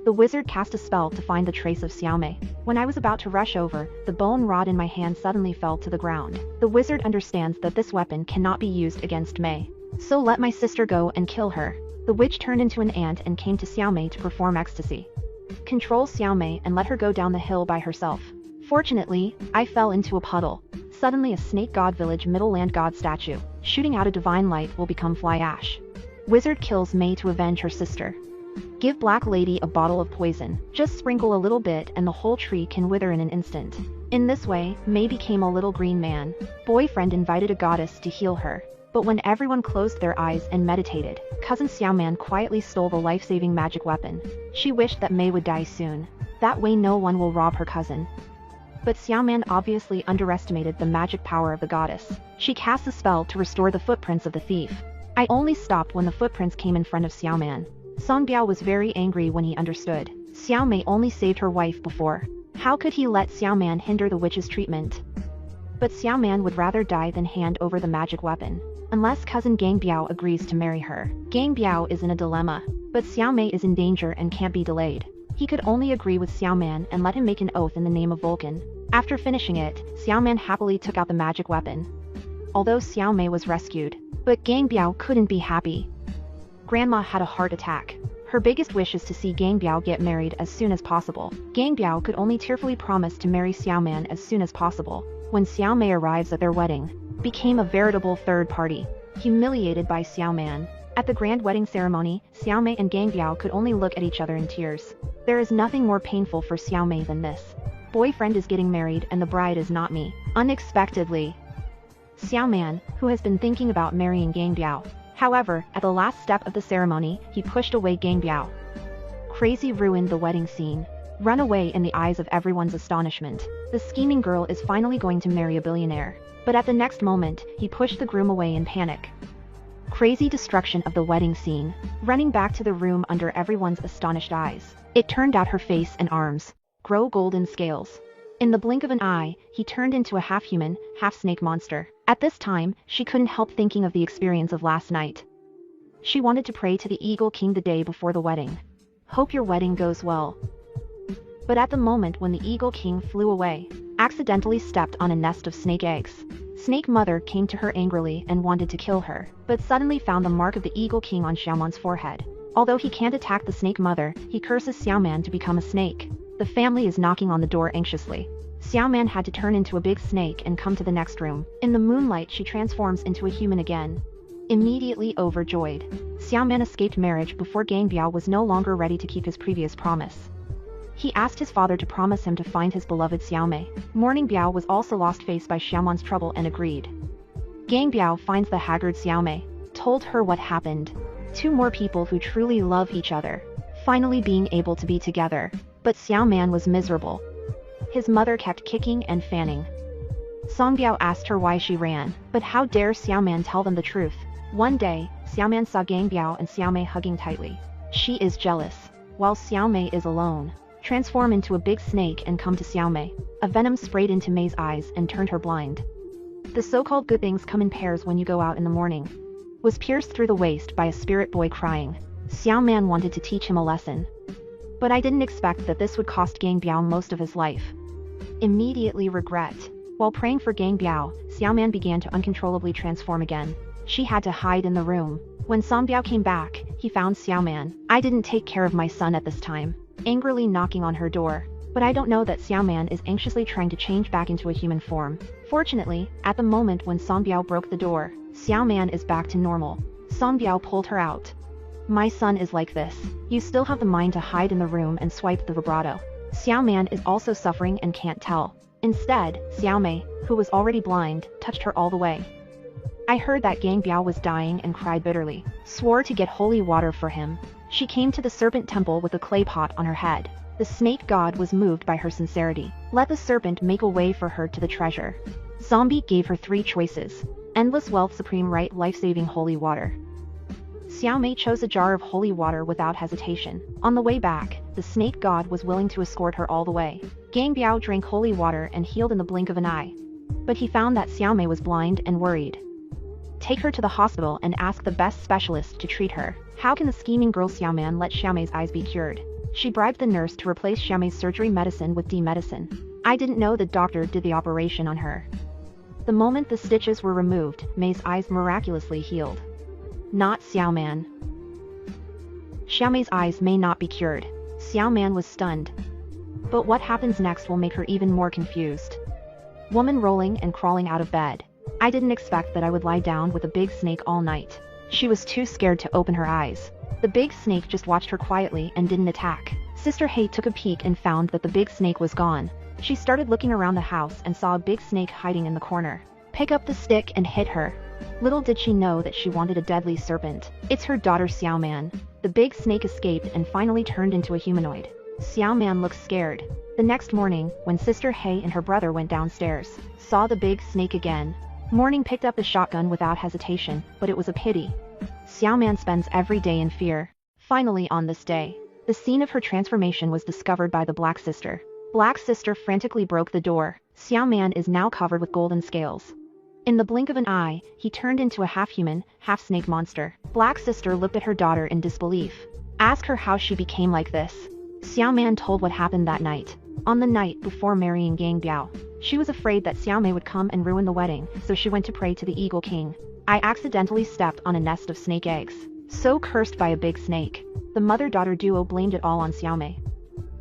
The wizard cast a spell to find the trace of Xiao Mei. When I was about to rush over, the bone rod in my hand suddenly fell to the ground. The wizard understands that this weapon cannot be used against Mei. So let my sister go and kill her. The witch turned into an ant and came to Xiao Mei to perform ecstasy. Control Xiao Mei and let her go down the hill by herself. Fortunately, I fell into a puddle. Suddenly a Snake God Village Middle Land God statue, shooting out a divine light, will become fly ash. Wizard kills Mei to avenge her sister. Give Black Lady a bottle of poison. Just sprinkle a little bit and the whole tree can wither in an instant. In this way, Mei became a little green man. Boyfriend invited a goddess to heal her. But when everyone closed their eyes and meditated, cousin Xiao Man quietly stole the life-saving magic weapon. She wished that Mei would die soon. That way no one will rob her cousin. But Xiaoman obviously underestimated the magic power of the goddess. She cast a spell to restore the footprints of the thief. I only stopped when the footprints came in front of Xiaoman. Song Biao was very angry when he understood. Xiaomei only saved her wife before. How could he let Xiaoman hinder the witch's treatment? But Xiaoman would rather die than hand over the magic weapon. Unless cousin Gang Biao agrees to marry her. Gang Biao is in a dilemma. But Xiaomei is in danger and can't be delayed. He could only agree with Xiaoman and let him make an oath in the name of Vulcan. After finishing it, Xiaoman happily took out the magic weapon. Although Xiaomei was rescued. But Gang Biao couldn't be happy. Grandma had a heart attack. Her biggest wish is to see Gang Biao get married as soon as possible. Gang Biao could only tearfully promise to marry Xiaoman as soon as possible. When Xiaomei arrives at their wedding, became a veritable third party, humiliated by Xiaoman. At the grand wedding ceremony, Xiaomei and Gang Biao could only look at each other in tears. There is nothing more painful for Xiaomei than this. Boyfriend is getting married and the bride is not me. Unexpectedly. Xiaoman, who has been thinking about marrying Gang Biao. However, at the last step of the ceremony, he pushed away Gang Biao. Crazy ruined the wedding scene. Run away in the eyes of everyone's astonishment. The scheming girl is finally going to marry a billionaire. But at the next moment, he pushed the groom away in panic. Crazy destruction of the wedding scene. Running back to the room under everyone's astonished eyes. It turned out her face and arms grow golden scales. In the blink of an eye, he turned into a half-human, half-snake monster. At this time, she couldn't help thinking of the experience of last night. She wanted to pray to the Eagle King the day before the wedding. Hope your wedding goes well. But at the moment when the Eagle King flew away, accidentally stepped on a nest of snake eggs. Snake Mother came to her angrily and wanted to kill her, but suddenly found the mark of the Eagle King on Xiaoman's forehead. Although he can't attack the Snake Mother, he curses Xiaoman to become a snake. The family is knocking on the door anxiously. Xiaoman had to turn into a big snake and come to the next room. In the moonlight she transforms into a human again. Immediately overjoyed, Xiaoman escaped marriage before Gang Biao was no longer ready to keep his previous promise. He asked his father to promise him to find his beloved Xiaomei. Mourning Biao was also lost face by Xiaoman's trouble and agreed. Gang Biao finds the haggard Xiaomei, told her what happened. Two more people who truly love each other, finally being able to be together. But Xiaoman was miserable. His mother kept kicking and fanning. Song Biao asked her why she ran, but how dare Xiaoman tell them the truth. One day, Xiaoman saw Gang Biao and Xiaomei hugging tightly. She is jealous, while Xiaomei is alone. Transform into a big snake and come to Xiaomei. A venom sprayed into Mei's eyes and turned her blind. The so-called good things come in pairs when you go out in the morning. Was pierced through the waist by a spirit boy crying. Xiaoman wanted to teach him a lesson. But I didn't expect that this would cost Gang Biao most of his life. Immediately regret. While praying for Gang Biao, Xiaoman began to uncontrollably transform again. She had to hide in the room. When Song Biao came back, he found Xiaoman. I didn't take care of my son at this time. Angrily knocking on her door. But I don't know that Xiaoman is anxiously trying to change back into a human form. Fortunately, at the moment when Song Biao broke the door, Xiaoman is back to normal. Song Biao pulled her out. My son is like this. You still have the mind to hide in the room and swipe the vibrato. Xiaoman is also suffering and can't tell. Instead, Xiaomei, who was already blind, touched her all the way. I heard that Gang Biao was dying and cried bitterly. Swore to get holy water for him. She came to the serpent temple with a clay pot on her head. The snake god was moved by her sincerity. Let the serpent make a way for her to the treasure. Zombie gave her 3 choices. Endless wealth, supreme right, life-saving holy water. Xiaomei chose a jar of holy water without hesitation. On the way back, the snake god was willing to escort her all the way. Gang Biao drank holy water and healed in the blink of an eye. But he found that Xiaomei was blind and worried. Take her to the hospital and ask the best specialist to treat her. How can the scheming girl Xiaoman let Xiaomei's eyes be cured? She bribed the nurse to replace Xiaomei's surgery medicine with D-medicine. I didn't know the doctor did the operation on her. The moment the stitches were removed, Mei's eyes miraculously healed. Not Xiaoman. Xiaomei's eyes may not be cured. Xiaoman was stunned. But what happens next will make her even more confused. Woman rolling and crawling out of bed. I didn't expect that I would lie down with a big snake all night. She was too scared to open her eyes. The big snake just watched her quietly and didn't attack. Sister Hei took a peek and found that the big snake was gone. She started looking around the house and saw a big snake hiding in the corner. Pick up the stick and hit her. Little did she know that she wanted a deadly serpent. It's her daughter Xiaoman. The big snake escaped and finally turned into a humanoid. Xiao Man looks scared. The next morning, when Sister Hei and her brother went downstairs, saw the big snake again. Morning picked up the shotgun without hesitation, but it was a pity. Xiao Man spends every day in fear. Finally on this day, the scene of her transformation was discovered by the Black Sister. Black Sister frantically broke the door. Xiao Man is now covered with golden scales. In the blink of an eye, he turned into a half-human, half-snake monster. Black Sister looked at her daughter in disbelief. Ask her how she became like this. Xiao Man told what happened that night. On the night before marrying Gang Biao, she was afraid that Xiao Mei would come and ruin the wedding, so she went to pray to the Eagle King. I accidentally stepped on a nest of snake eggs. So cursed by a big snake. The mother-daughter duo blamed it all on Xiao Mei.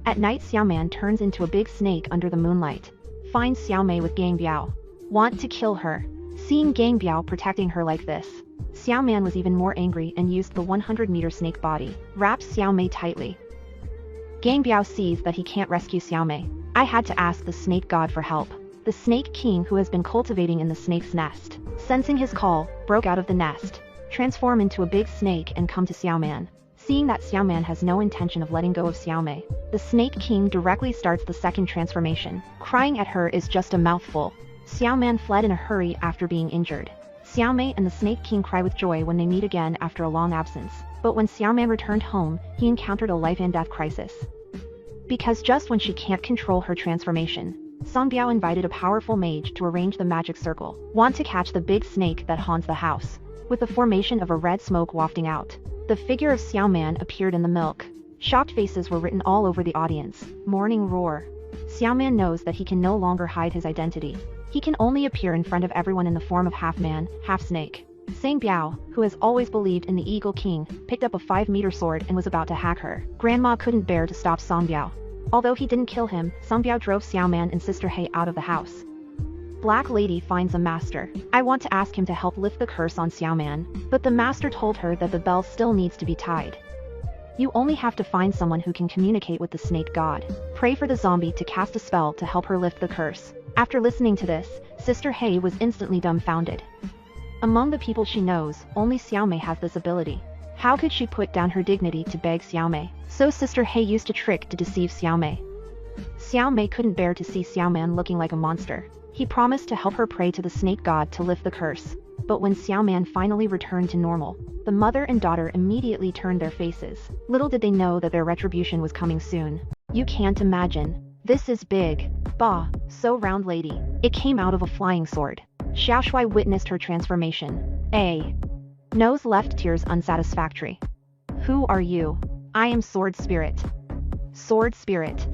At night Xiao Man turns into a big snake under the moonlight. Finds Xiao Mei with Gang Biao. Want to kill her. Seeing Gang Biao protecting her like this, Xiao Man was even more angry and used the 100-meter snake body. Wraps Xiao Mei tightly. Gang Biao sees that he can't rescue Xiao Mei. I had to ask the snake god for help. The snake king, who has been cultivating in the snake's nest, sensing his call, broke out of the nest, transform into a big snake and come to Xiao Man. Seeing that Xiao Man has no intention of letting go of Xiao Mei, the snake king directly starts the second transformation. Crying at her is just a mouthful. Xiao Man fled in a hurry after being injured. Xiao Mei and the snake king cry with joy when they meet again after a long absence. But when Xiao Man returned home, he encountered a life and death crisis. Because just when she can't control her transformation, Song Biao invited a powerful mage to arrange the magic circle. Want to catch the big snake that haunts the house. With the formation of a red smoke wafting out, the figure of Xiao Man appeared in the milk. Shocked faces were written all over the audience. Morning roar. Xiao Man knows that he can no longer hide his identity. He can only appear in front of everyone in the form of half-man, half-snake. Sang Biao, who has always believed in the Eagle King, picked up a 5-meter sword and was about to hack her. Grandma couldn't bear to stop Song Biao. Although he didn't kill him, Song Biao drove Xiao Man and Sister Hei out of the house. Black Lady finds a master. I want to ask him to help lift the curse on Xiao Man, but the master told her that the bell still needs to be tied. You only have to find someone who can communicate with the snake god. Pray for the zombie to cast a spell to help her lift the curse. After listening to this, Sister Hei was instantly dumbfounded. Among the people she knows, only Xiao Mei has this ability. How could she put down her dignity to beg Xiao Mei? So Sister Hei used a trick to deceive Xiao Mei. Xiao Mei couldn't bear to see Xiao Man looking like a monster. He promised to help her pray to the snake god to lift the curse. But when Xiao Man finally returned to normal, the mother and daughter immediately turned their faces. Little did they know that their retribution was coming soon. You can't imagine. This is big. Bah, so round lady. It came out of a flying sword. Xiao Shuai witnessed her transformation. Nose left tears unsatisfactory. Who are you? I am Sword Spirit. Sword Spirit.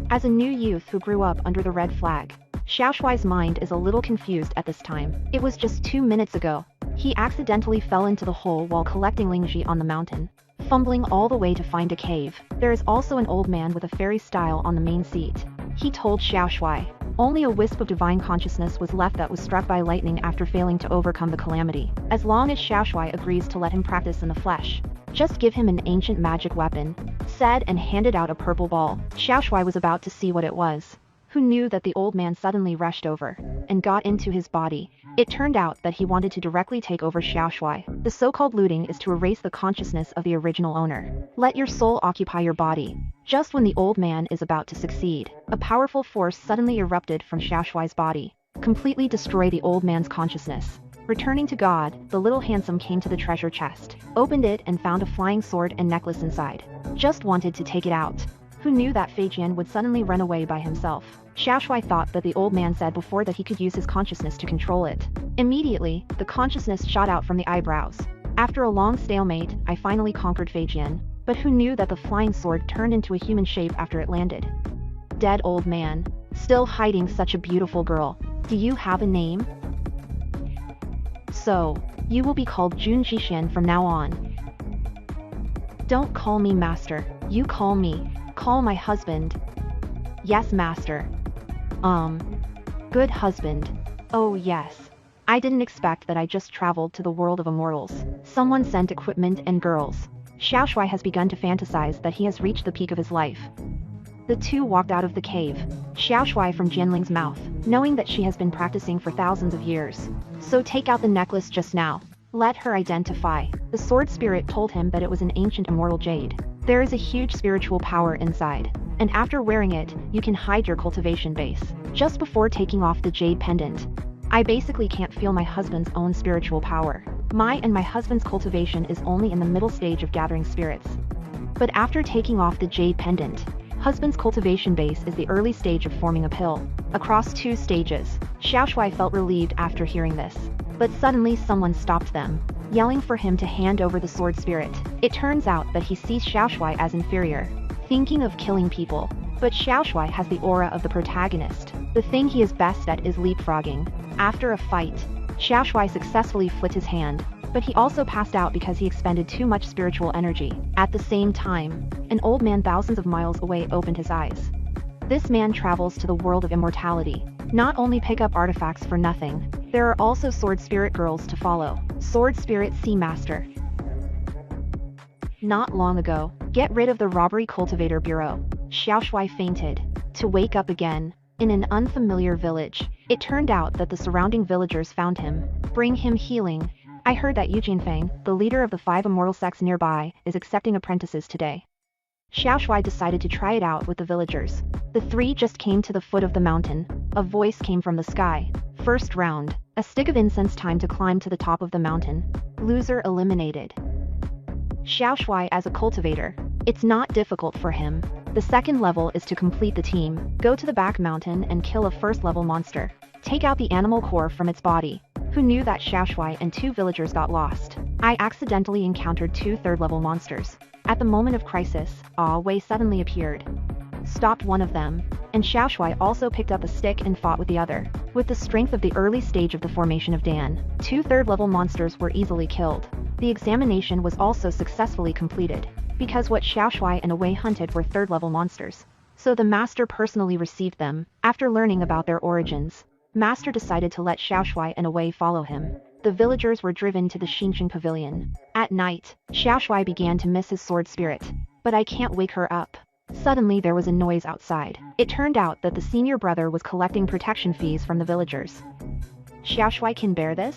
As a new youth who grew up under the red flag, Xiao Shuai's mind is a little confused at this time. It was just 2 minutes ago. He accidentally fell into the hole while collecting Lingji on the mountain, fumbling all the way to find a cave. There is also an old man with a fairy style on the main seat. He told Xiao Shuai. Only a wisp of divine consciousness was left that was struck by lightning after failing to overcome the calamity. As long as Xiao Shuai agrees to let him practice in the flesh, just give him an ancient magic weapon, said and handed out a purple ball. Xiao Shuai was about to see what it was. Who knew that the old man suddenly rushed over and got into his body? It turned out that he wanted to directly take over Xiao Shuai. The so-called looting is to erase the consciousness of the original owner. Let your soul occupy your body. Just when the old man is about to succeed, a powerful force suddenly erupted from Xiao Shuai's body, completely destroy the old man's consciousness. Returning to God, the little handsome came to the treasure chest, opened it and found a flying sword and necklace inside. Just wanted to take it out. Who knew that Fei Jian would suddenly run away by himself? Xiao Shuai thought that the old man said before that he could use his consciousness to control it. Immediately, the consciousness shot out from the eyebrows. After a long stalemate, I finally conquered Fei Jian. But who knew that the flying sword turned into a human shape after it landed? Dead old man. Still hiding such a beautiful girl. Do you have a name? So, you will be called Jun Jixian from now on. Don't call me master. You call my husband. Yes, master. Good husband. Oh yes. I didn't expect that. I just traveled to the world of immortals. Someone sent equipment and girls. Xiao Shuai has begun to fantasize that he has reached the peak of his life. The two walked out of the cave. Xiao Shuai from Jianling's mouth, knowing that she has been practicing for thousands of years. So take out the necklace just now. Let her identify. The sword spirit told him that it was an ancient immortal jade. There is a huge spiritual power inside, and after wearing it, you can hide your cultivation base. Just before taking off the jade pendant, I basically can't feel my husband's own spiritual power. My husband's cultivation is only in the middle stage of gathering spirits. But after taking off the jade pendant, husband's cultivation base is the early stage of forming a pill. Across 2 stages, Xiaoshui felt relieved after hearing this. But suddenly someone stopped them, yelling for him to hand over the sword spirit. It turns out that he sees Xiaoshui as inferior, thinking of killing people. But Xiaoshui has the aura of the protagonist. The thing he is best at is leapfrogging. After a fight, Xiaoshui successfully flipped his hand, but he also passed out because he expended too much spiritual energy. At the same time, an old man thousands of miles away opened his eyes. This man travels to the world of immortality. Not only pick up artifacts for nothing, there are also sword spirit girls to follow. Sword Spirit Sea Master. Not long ago, get rid of the Robbery Cultivator Bureau. Xiaoshui fainted, to wake up again, in an unfamiliar village. It turned out that the surrounding villagers found him, bring him healing. I heard that Yu Jinfeng, the leader of the 5 immortal sects nearby, is accepting apprentices today. Xiaoshui decided to try it out with the villagers. The 3 just came to the foot of the mountain. A voice came from the sky. First round, a stick of incense, time to climb to the top of the mountain. Loser eliminated. Xiaoshui as a cultivator. It's not difficult for him. The second level is to complete the team. Go to the back mountain and kill a first level monster. Take out the animal core from its body. Who knew that Xiaoshui and 2 villagers got lost? I accidentally encountered 2 third-level monsters. At the moment of crisis, Wei suddenly appeared, stopped one of them, and Xiaoshui also picked up a stick and fought with the other. With the strength of the early stage of the formation of Dan, 2 third-level monsters were easily killed. The examination was also successfully completed, because what Xiaoshui and Wei hunted were third-level monsters. So the master personally received them. After learning about their origins, Master decided to let Xiaoshui and Wei follow him. The villagers were driven to the Xinqiang Pavilion. At night, Xiaoshui began to miss his sword spirit. But I can't wake her up. Suddenly there was a noise outside. It turned out that the senior brother was collecting protection fees from the villagers. Xiaoshui can bear this?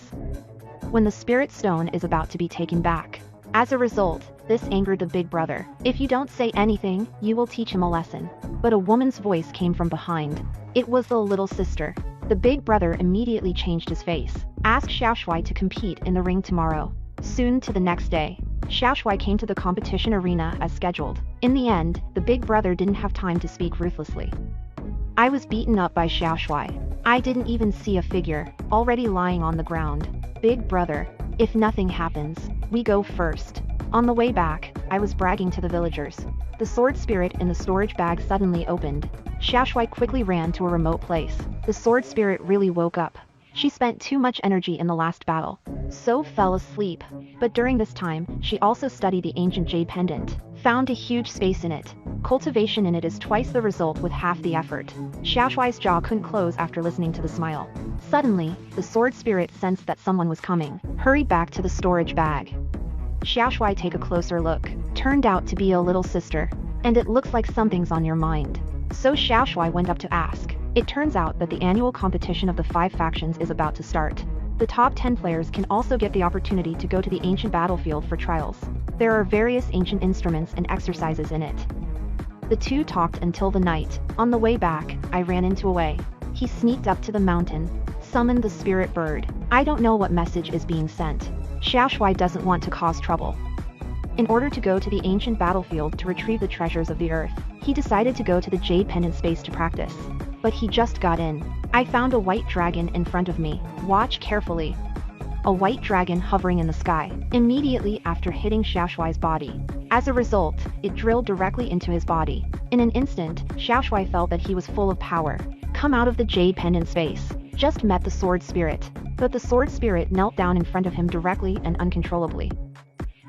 When the spirit stone is about to be taken back. As a result, this angered the big brother. If you don't say anything, you will teach him a lesson. But a woman's voice came from behind. It was the little sister. The big brother immediately changed his face. Ask Xiaoshui to compete in the ring tomorrow. Soon to the next day, Xiaoshui came to the competition arena as scheduled. In the end, the big brother didn't have time to speak ruthlessly. I was beaten up by Xiaoshui. I didn't even see a figure, already lying on the ground. Big brother, if nothing happens, we go first. On the way back, I was bragging to the villagers. The sword spirit in the storage bag suddenly opened. Xiaoshui quickly ran to a remote place. The sword spirit really woke up. She spent too much energy in the last battle, so fell asleep. But during this time, she also studied the ancient jade pendant, found a huge space in it. Cultivation in it is twice the result with half the effort. Xiaoshui's jaw couldn't close after listening to the smile. Suddenly, the sword spirit sensed that someone was coming, hurried back to the storage bag. Xiaoshui, take a closer look. Turned out to be a little sister. And it looks like something's on your mind. So Xiaoshui went up to ask. It turns out that the annual competition of the 5 factions is about to start. The top 10 players can also get the opportunity to go to the ancient battlefield for trials. There are various ancient instruments and exercises in it. The 2 talked until the night. On the way back, I ran into Wei. He sneaked up to the mountain, summoned the spirit bird. I don't know what message is being sent. Xiaoshui doesn't want to cause trouble. In order to go to the ancient battlefield to retrieve the treasures of the earth, he decided to go to the jade pendant space to practice. But he just got in. I found a white dragon in front of me. Watch carefully. A white dragon hovering in the sky, immediately after hitting Xiaoshui's body. As a result, it drilled directly into his body. In an instant, Xiaoshui felt that he was full of power. Come out of the jade pendant space. Just met the sword spirit. But the sword spirit knelt down in front of him directly and uncontrollably.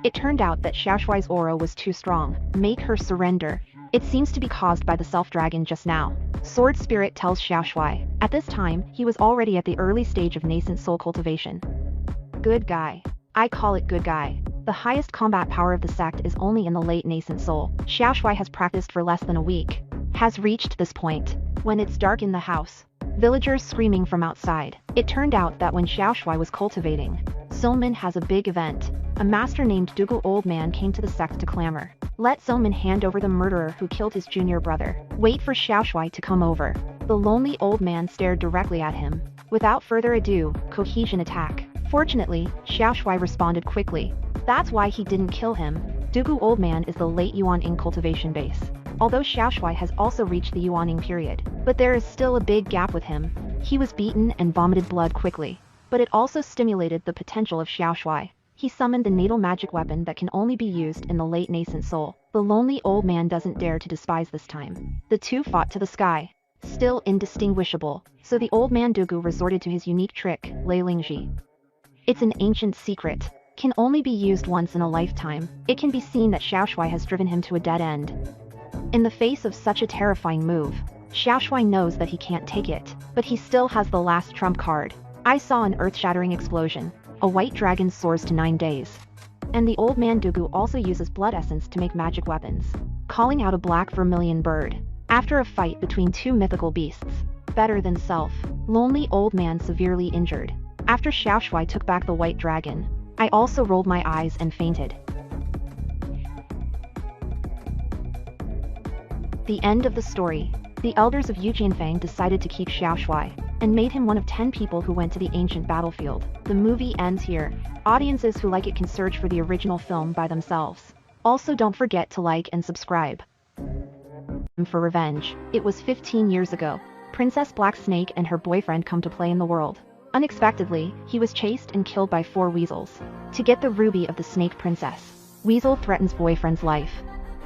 It turned out that Xiaoshui's aura was too strong. Make her surrender. It seems to be caused by the self-dragon just now. Sword Spirit tells Xiaoshui. At this time, he was already at the early stage of nascent soul cultivation. Good guy. I call it good guy. The highest combat power of the sect is only in the late nascent soul. Xiaoshui has practiced for less than a week. Has reached this point. When it's dark in the house, villagers screaming from outside. It turned out that when Xiaoshui was cultivating, Silman has a big event. a master named Dougal Old Man came to the sect to clamor. Let Zilman hand over the murderer who killed his junior brother. Wait for Xiaoshui to come over. The lonely old man stared directly at him. Without further ado, cohesion attack. Fortunately, Xiaoshui responded quickly. That's why he didn't kill him. Dougal Old Man is the late Yuanning cultivation base. Although Xiaoshui has also reached the Yuanning period, but there is still a big gap with him. He was beaten and vomited blood quickly. But it also stimulated the potential of Xiaoshui. He summoned the natal magic weapon that can only be used in the late nascent soul. The lonely old man doesn't dare to despise this time. The two fought to the sky. Still indistinguishable, so the old man Dougal resorted to his unique trick, Lei Lingji. It's an ancient secret. Can only be used once in a lifetime. It can be seen that Xiaoshui has driven him to a dead end. In the face of such a terrifying move, Xiaoshui knows that he can't take it, but he still has the last trump card. I saw an earth-shattering explosion. A white dragon soars to 9 days. And the old man Dougal also uses blood essence to make magic weapons, calling out a black vermilion bird. After a fight between two mythical beasts, better than self, lonely old man severely injured. After Xiaoshui took back the white dragon, I also rolled my eyes and fainted. The end of the story. The elders of Yujianfang decided to keep Xiaoshui, and made him one of 10 people who went to the ancient battlefield. The movie ends here. Audiences who like it can search for the original film by themselves. Also don't forget to like and subscribe. For revenge. It was 15 years ago. Princess Black Snake and her boyfriend come to play in the world. Unexpectedly, he was chased and killed by 4 weasels. To get the ruby of the snake princess, Weasel threatens boyfriend's life.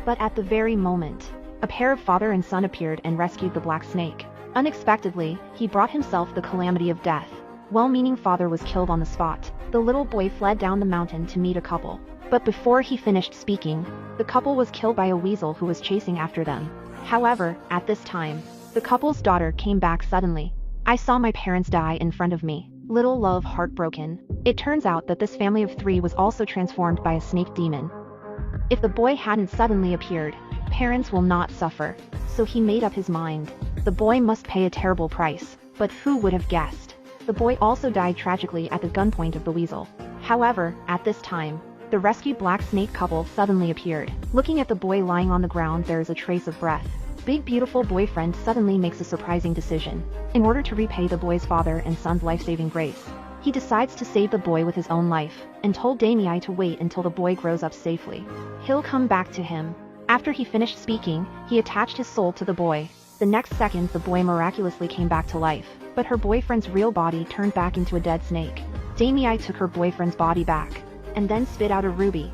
But at the very moment, a pair of father and son appeared and rescued the Black Snake. Unexpectedly, he brought himself the calamity of death. Well-meaning father was killed on the spot. The little boy fled down the mountain to meet a couple. But before he finished speaking, the couple was killed by a weasel who was chasing after them. However, at this time, the couple's daughter came back suddenly. I saw my parents die in front of me. Little love heartbroken. It turns out that this family of 3 was also transformed by a snake demon. If the boy hadn't suddenly appeared, parents will not suffer. So he made up his mind. The boy must pay a terrible price, but who would have guessed? The boy also died tragically at the gunpoint of the weasel. However, at this time, the rescued Black Snake couple suddenly appeared. Looking at the boy lying on the ground, there is a trace of breath. Big beautiful boyfriend suddenly makes a surprising decision. In order to repay the boy's father and son's life-saving grace, he decides to save the boy with his own life, and told Damei to wait until the boy grows up safely. He'll come back to him. After he finished speaking, he attached his soul to the boy. The next second the boy miraculously came back to life, but her boyfriend's real body turned back into a dead snake. Damei took her boyfriend's body back, and then spit out a ruby.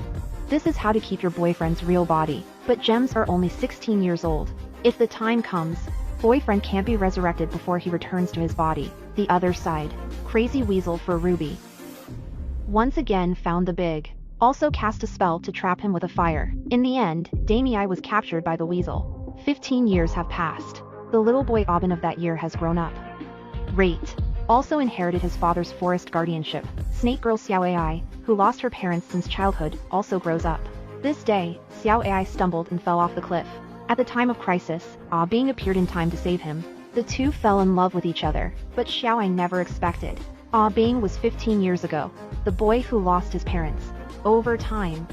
This is how to keep your boyfriend's real body, but gems are only 16 years old. If the time comes, boyfriend can't be resurrected before he returns to his body. The other side. Crazy weasel for ruby. Once again found the big. Also cast a spell to trap him with a fire. In the end, Damei was captured by the weasel. 15 years have passed. The little boy Aubin of that year has grown up. Rate. Also inherited his father's forest guardianship. Snake girl Xiao Ai, who lost her parents since childhood, also grows up. This day, Xiao Ai stumbled and fell off the cliff. At the time of crisis, Bing appeared in time to save him. The two fell in love with each other, but Xiao Ai never expected. Bing was 15 years ago, the boy who lost his parents. Over time,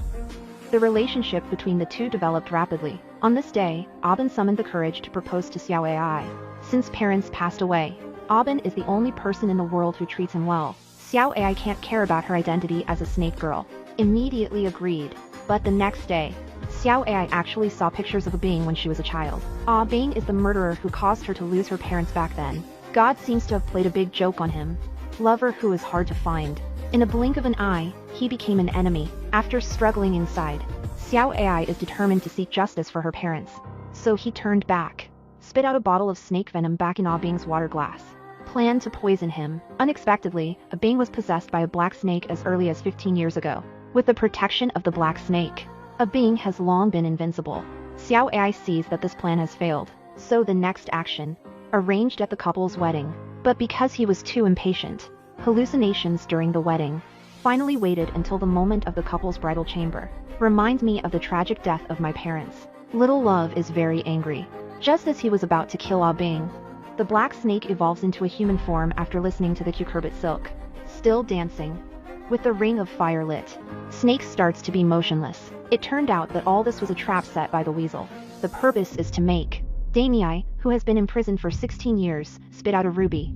the relationship between the two developed rapidly. On this day, Aubin summoned the courage to propose to Xiao Ai. Since parents passed away, Aubin is the only person in the world who treats him well. Xiao Ai can't care about her identity as a snake girl. Immediately agreed. But the next day, Xiao Ai actually saw pictures of Bing when she was a child. Bing is the murderer who caused her to lose her parents back then. God seems to have played a big joke on him. Lover who is hard to find. In a blink of an eye, he became an enemy. After struggling inside, Xiao Ai is determined to seek justice for her parents. So he turned back. Spit out a bottle of snake venom back in Bing's water glass. Planned to poison him. Unexpectedly, Bing was possessed by a black snake as early as 15 years ago. With the protection of the black snake, Bing has long been invincible. Xiao Ai sees that this plan has failed. So the next action, arranged at the couple's wedding. But because he was too impatient, hallucinations during the wedding, finally waited until the moment of the couple's bridal chamber. Remind me of the tragic death of my parents. Little Love is very angry. Just as he was about to kill Bing, the black snake evolves into a human form after listening to the cucurbit silk. Still dancing. with the ring of fire lit. Snake starts to be motionless. It turned out that all this was a trap set by the weasel. The purpose is to make Damii, who has been imprisoned for 16 years, spit out a ruby.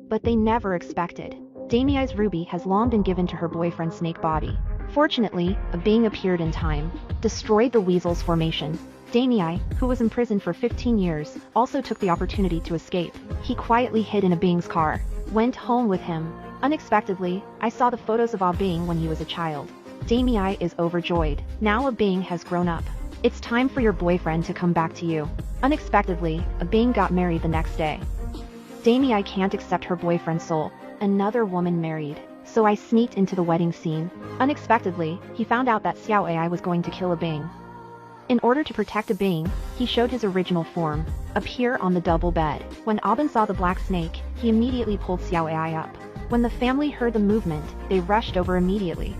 But they never expected. Damii's ruby has long been given to her boyfriend Snake Body. Fortunately, a being appeared in time, destroyed the weasel's formation. Damii, who was imprisoned for 15 years, also took the opportunity to escape. He quietly hid in a being's car, went home with him. Unexpectedly, I saw the photos of a being when he was a child. Damii is overjoyed. Now a being has grown up. It's time for your boyfriend to come back to you. Unexpectedly, a being got married the next day. Damii can't accept her boyfriend's soul. Another woman married. So I sneaked into the wedding scene. Unexpectedly, he found out that Xiao Ai was going to kill a being. In order to protect a being, he showed his original form, appear on the double bed. When Aubin saw the black snake, he immediately pulled Xiao Ai up. When the family heard the movement, they rushed over immediately.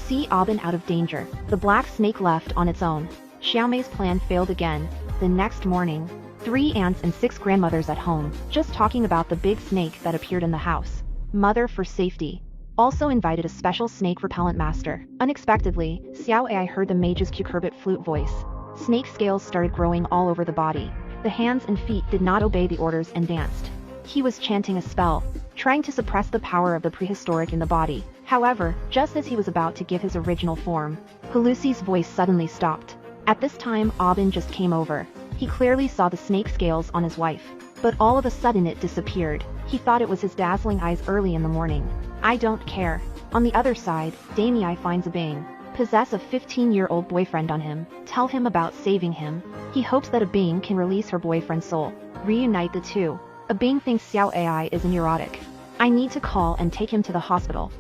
See Aubin out of danger. The black snake left on its own. Xiaomei's plan failed again. The next morning, 3 aunts and 6 grandmothers at home, just talking about the big snake that appeared in the house. Mother, for safety, also invited a special snake repellent master. Unexpectedly, Xiao Ai heard the mage's cucurbit flute voice. Snake scales started growing all over the body. The hands and feet did not obey the orders and danced. He was chanting a spell, trying to suppress the power of the prehistoric in the body. However, just as he was about to give his original form, Pelusi's voice suddenly stopped. At this time, Aubin just came over. He clearly saw the snake scales on his wife, but all of a sudden it disappeared. He thought it was his dazzling eyes early in the morning. I don't care. On the other side, Damii finds a being, possess a 15-year-old boyfriend on him, tell him about saving him. He hopes that a being can release her boyfriend's soul, reunite the two. A being thinks Xiao Ai is neurotic. I need to call and take him to the hospital.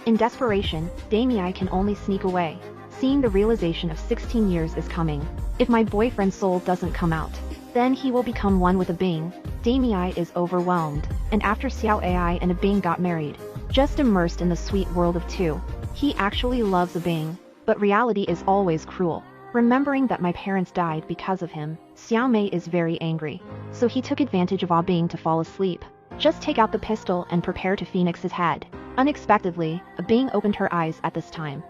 In desperation, Damii can only sneak away, seeing the realization of 16 years is coming. If my boyfriend's soul doesn't come out, then he will become one with a being. Damii is overwhelmed, and after Xiao Ai and a being got married, just immersed in the sweet world of two. He actually loves a being, but reality is always cruel. Remembering that my parents died because of him, Xiaomei is very angry, so he took advantage of a being to fall asleep. Just take out the pistol and prepare to phoenix his head. Unexpectedly, a being opened her eyes at this time.